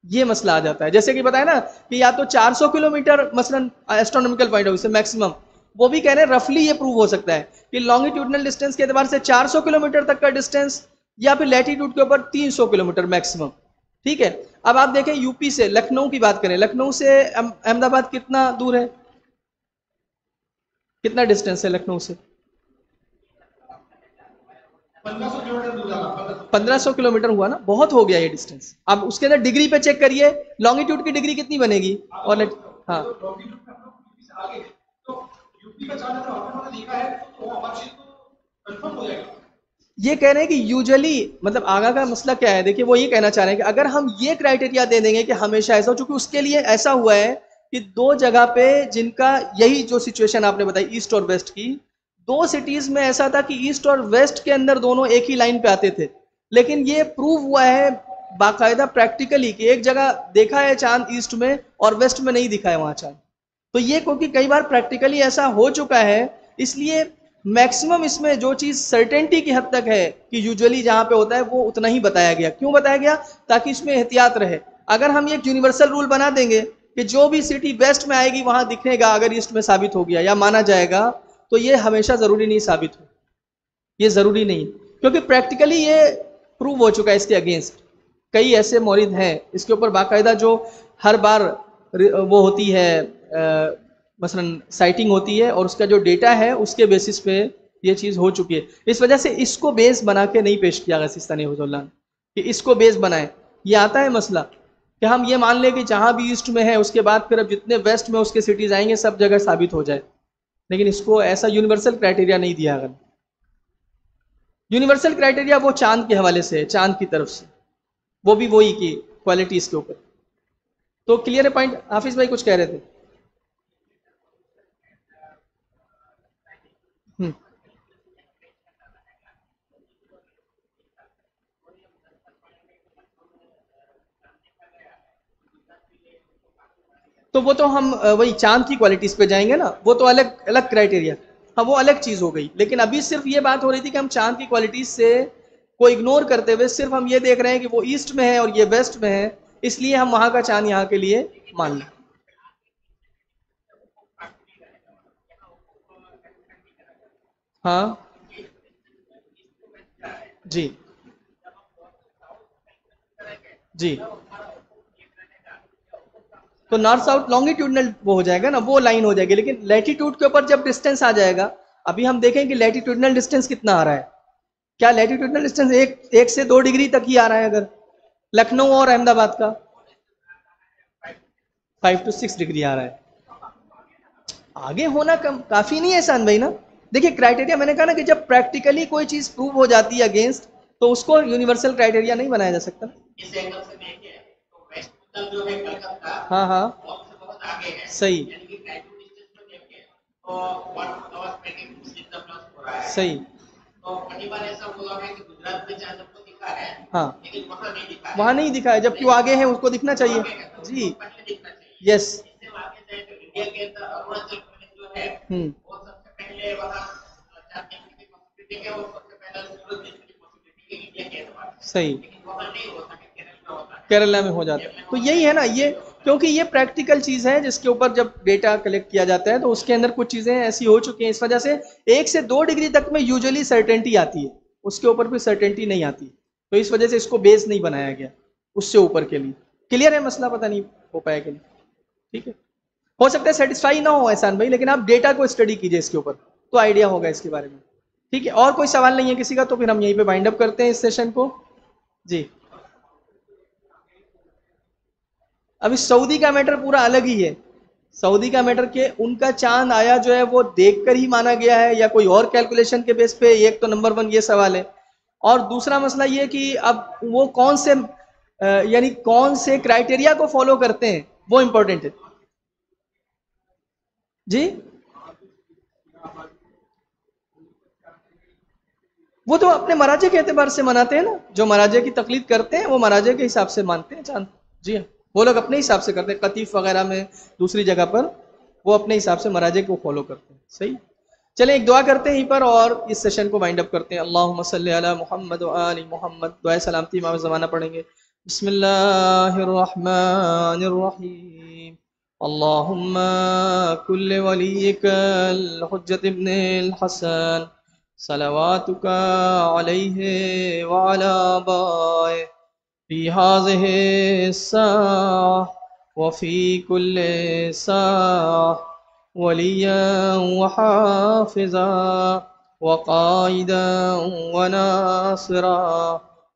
ये मसला आ जाता है। जैसे कि बताया ना कि या तो 400 किलोमीटर मसलन एस्ट्रोनॉमिकल पॉइंट ऑफ व्यू से मैक्सिमम, वो भी कह रहे हैं रफली ये प्रूव हो सकता है कि लॉन्गिट्यूडनल डिस्टेंस के एतबार से 400 किलोमीटर तक का डिस्टेंस या फिर लैटिट्यूड के ऊपर 300 किलोमीटर मैक्सिमम, ठीक है। अब आप देखें यूपी से लखनऊ की बात करें, लखनऊ से अहमदाबाद कितना दूर है, कितना डिस्टेंस है लखनऊ से, 1500 किलोमीटर हुआ ना, बहुत हो गया ये डिस्टेंस। अब उसके अंदर डिग्री पे चेक करिए, लॉन्गिट्यूड की डिग्री कितनी बनेगी, और हाँ ये कह रहे हैं कि यूजुअली, मतलब आगा का मसला क्या है, देखिए वो ये कहना चाह रहे हैं कि अगर हम ये क्राइटेरिया दे देंगे कि हमेशा ऐसा हो, चूंकि उसके लिए ऐसा हुआ है कि 2 जगह पे जिनका यही जो सिचुएशन आपने बताई ईस्ट और वेस्ट की, 2 सिटीज में ऐसा था कि ईस्ट और वेस्ट के अंदर दोनों एक ही लाइन पे आते थे, लेकिन ये प्रूव हुआ है बाकायदा प्रैक्टिकली कि एक जगह देखा है चांद ईस्ट में और वेस्ट में नहीं दिखा है वहां चांद। तो ये क्योंकि कई बार प्रैक्टिकली ऐसा हो चुका है, इसलिए मैक्सिमम इसमें जो चीज सर्टेनिटी की हद तक है कि यूजुअली जहां पे होता है वो उतना ही बताया गया। क्यों बताया गया, ताकि इसमें एहतियात रहे। अगर हम ये एक यूनिवर्सल रूल बना देंगे कि जो भी सिटी वेस्ट में आएगी वहां दिखेगा, अगर ईस्ट में साबित हो गया या माना जाएगा, तो ये हमेशा जरूरी नहीं साबित हो, ये जरूरी नहीं, क्योंकि प्रैक्टिकली ये प्रूव हो चुका है इसके अगेंस्ट। कई ऐसे मौरिद हैं इसके ऊपर बाकायदा जो हर बार वो होती है मसलन साइटिंग होती है और उसका जो डेटा है उसके बेसिस पे ये चीज़ हो चुकी है। इस वजह से इसको बेस बना के नहीं पेश किया गया सिस्तानी हुज़ुल्लाह ने कि इसको बेस बनाए। ये आता है मसला कि हम ये मान लें कि जहाँ भी ईस्ट में है उसके बाद फिर अब जितने वेस्ट में उसके सिटीज़ आएंगे सब जगह साबित हो जाए, लेकिन इसको ऐसा यूनिवर्सल क्राइटेरिया नहीं दिया गया। यूनिवर्सल क्राइटेरिया वो चांद के हवाले से है, चांद की तरफ से, वो भी वही की क्वालिटीज़ के ऊपर। तो क्लियर है पॉइंट? हाफिज भाई कुछ कह रहे थे। तो वो तो हम वही चांद की क्वालिटीज पे जाएंगे ना, वो तो अलग अलग क्राइटेरिया, हाँ वो अलग चीज हो गई। लेकिन अभी सिर्फ ये बात हो रही थी कि हम चांद की क्वालिटीज से को इग्नोर करते हुए सिर्फ हम ये देख रहे हैं कि वो ईस्ट में है और ये वेस्ट में है, इसलिए हम वहां का चांद यहाँ के लिए मान लें। हाँ जी जी, तो नॉर्थ साउथ लॉन्गिट्यूडनल वो हो जाएगा ना, वो लाइन हो जाएगी। लेकिन लैटिट्यूड के ऊपर जब डिस्टेंस आ जाएगा, अभी हम देखें कि लैटिट्यूडनल डिस्टेंस कितना आ रहा है। क्या लैटिट्यूडनल डिस्टेंस एक से 2 डिग्री तक ही आ रहा है? अगर लखनऊ और अहमदाबाद का 5 to 6 डिग्री आ रहा है, आगे होना कम काफी नहीं है एहसान भाई ना। देखिए क्राइटेरिया, मैंने कहा ना कि जब प्रैक्टिकली कोई चीज प्रूव हो जाती है अगेंस्ट, तो उसको यूनिवर्सल क्राइटेरिया नहीं बनाया जा सकता। इस एंगल से देखें तो वेस्ट बंगाल जो है कलकत्ता हाँ हाँ वो से बहुत आगे है, सही यानी कि टाइम डिस्टेंस में देखें तो 1 hour 26 प्लस हो रहा है। सही। तो कई बार ऐसा हुआ है कि गुजरात में चांद हमको दिखा है, हाँ लेकिन वहां नहीं दिखा है, वहां नहीं दिखा है, जबकि वो आगे है, उसको दिखना चाहिए जी। पहले दिखना चाहिए। यस। इससे आगे जाए तो इंडिया के अंदर अरुणाचल प्रदेश जो है वो सबसे पहले वहां चांद देखने की पॉसिबिलिटी है, वो सबसे पहले सूरज देखने की पॉसिबिलिटी है इंडिया के एतबार से, सही, लेकिन वहां नहीं होता है, केरल में होता है। केरला में हो जाता है। तो यही है ना, ये क्योंकि ये प्रैक्टिकल चीज है जिसके ऊपर जब डेटा कलेक्ट किया जाता है तो उसके अंदर कुछ चीजें ऐसी हो चुकी हैं, इस वजह से 1 से 2 डिग्री तक में यूजुअली सर्टेनिटी आती है, उसके ऊपर भी सर्टेनिटी नहीं आती। तो इस वजह से इसको बेस नहीं बनाया गया उससे ऊपर के लिए। क्लियर है मसला? पता नहीं हो पाया कि नहीं। ठीक है, हो सकता है सेटिस्फाई ना हो एहसान भाई, लेकिन आप डेटा को स्टडी कीजिए इसके ऊपर, तो आइडिया होगा इसके बारे में। ठीक है, और कोई सवाल नहीं है किसी का? तो फिर हम यहीं पे वाइंड अप करते हैं इस सेशन को जी। अभी सऊदी का मैटर पूरा अलग ही है। सऊदी का मैटर के उनका चांद आया जो है वो देखकर ही माना गया है या कोई और कैलकुलेशन के बेस पे, एक तो नंबर 1 ये सवाल है। और दूसरा मसला ये कि अब वो कौन से यानी कौन से क्राइटेरिया को फॉलो करते हैं, वो इंपॉर्टेंट है जी। वो तो अपने मराजे के एतबार से मनाते हैं ना, जो मराजे की तकलीद करते हैं वो मराजे के हिसाब से मानते हैं चांद जी। वो लोग अपने हिसाब से करते हैं, कतीफ वगैरह में दूसरी जगह पर वो अपने हिसाब से मराजे को फॉलो करते हैं। सही, चले एक दुआ करते हैं यहीं पर और इस सेशन को वाइंड अप करते हैं। अल्लाहुम्मा सल्ली अला मुहम्मद व आलि मुहम्मद। दुआ सलामती इमाम ज़माना पढ़ेंगे। बिस्मिल्लाहिर रहमानिर रहीम। अल्लाहुम्मा कुल्लि वलियिकल हुज्जत इब्निल हसन सलवातुका अलैहि व अला आबाए फी हाज़िहि स्साअह व फी कुल्लि साअह वलिया व हाफिज़ा व क़ाइदा व नासिरा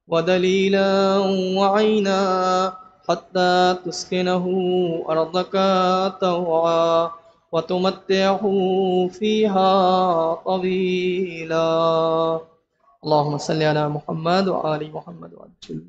व दलीला व ऐना हत्ता तुस्किनहु अर्दका तौआ व तुमत्तिअहु फ़ीहा तवीला। अल्लाहुम्मा सल्लि अला मुहम्मद व आलि मुहम्मद व अज्जिल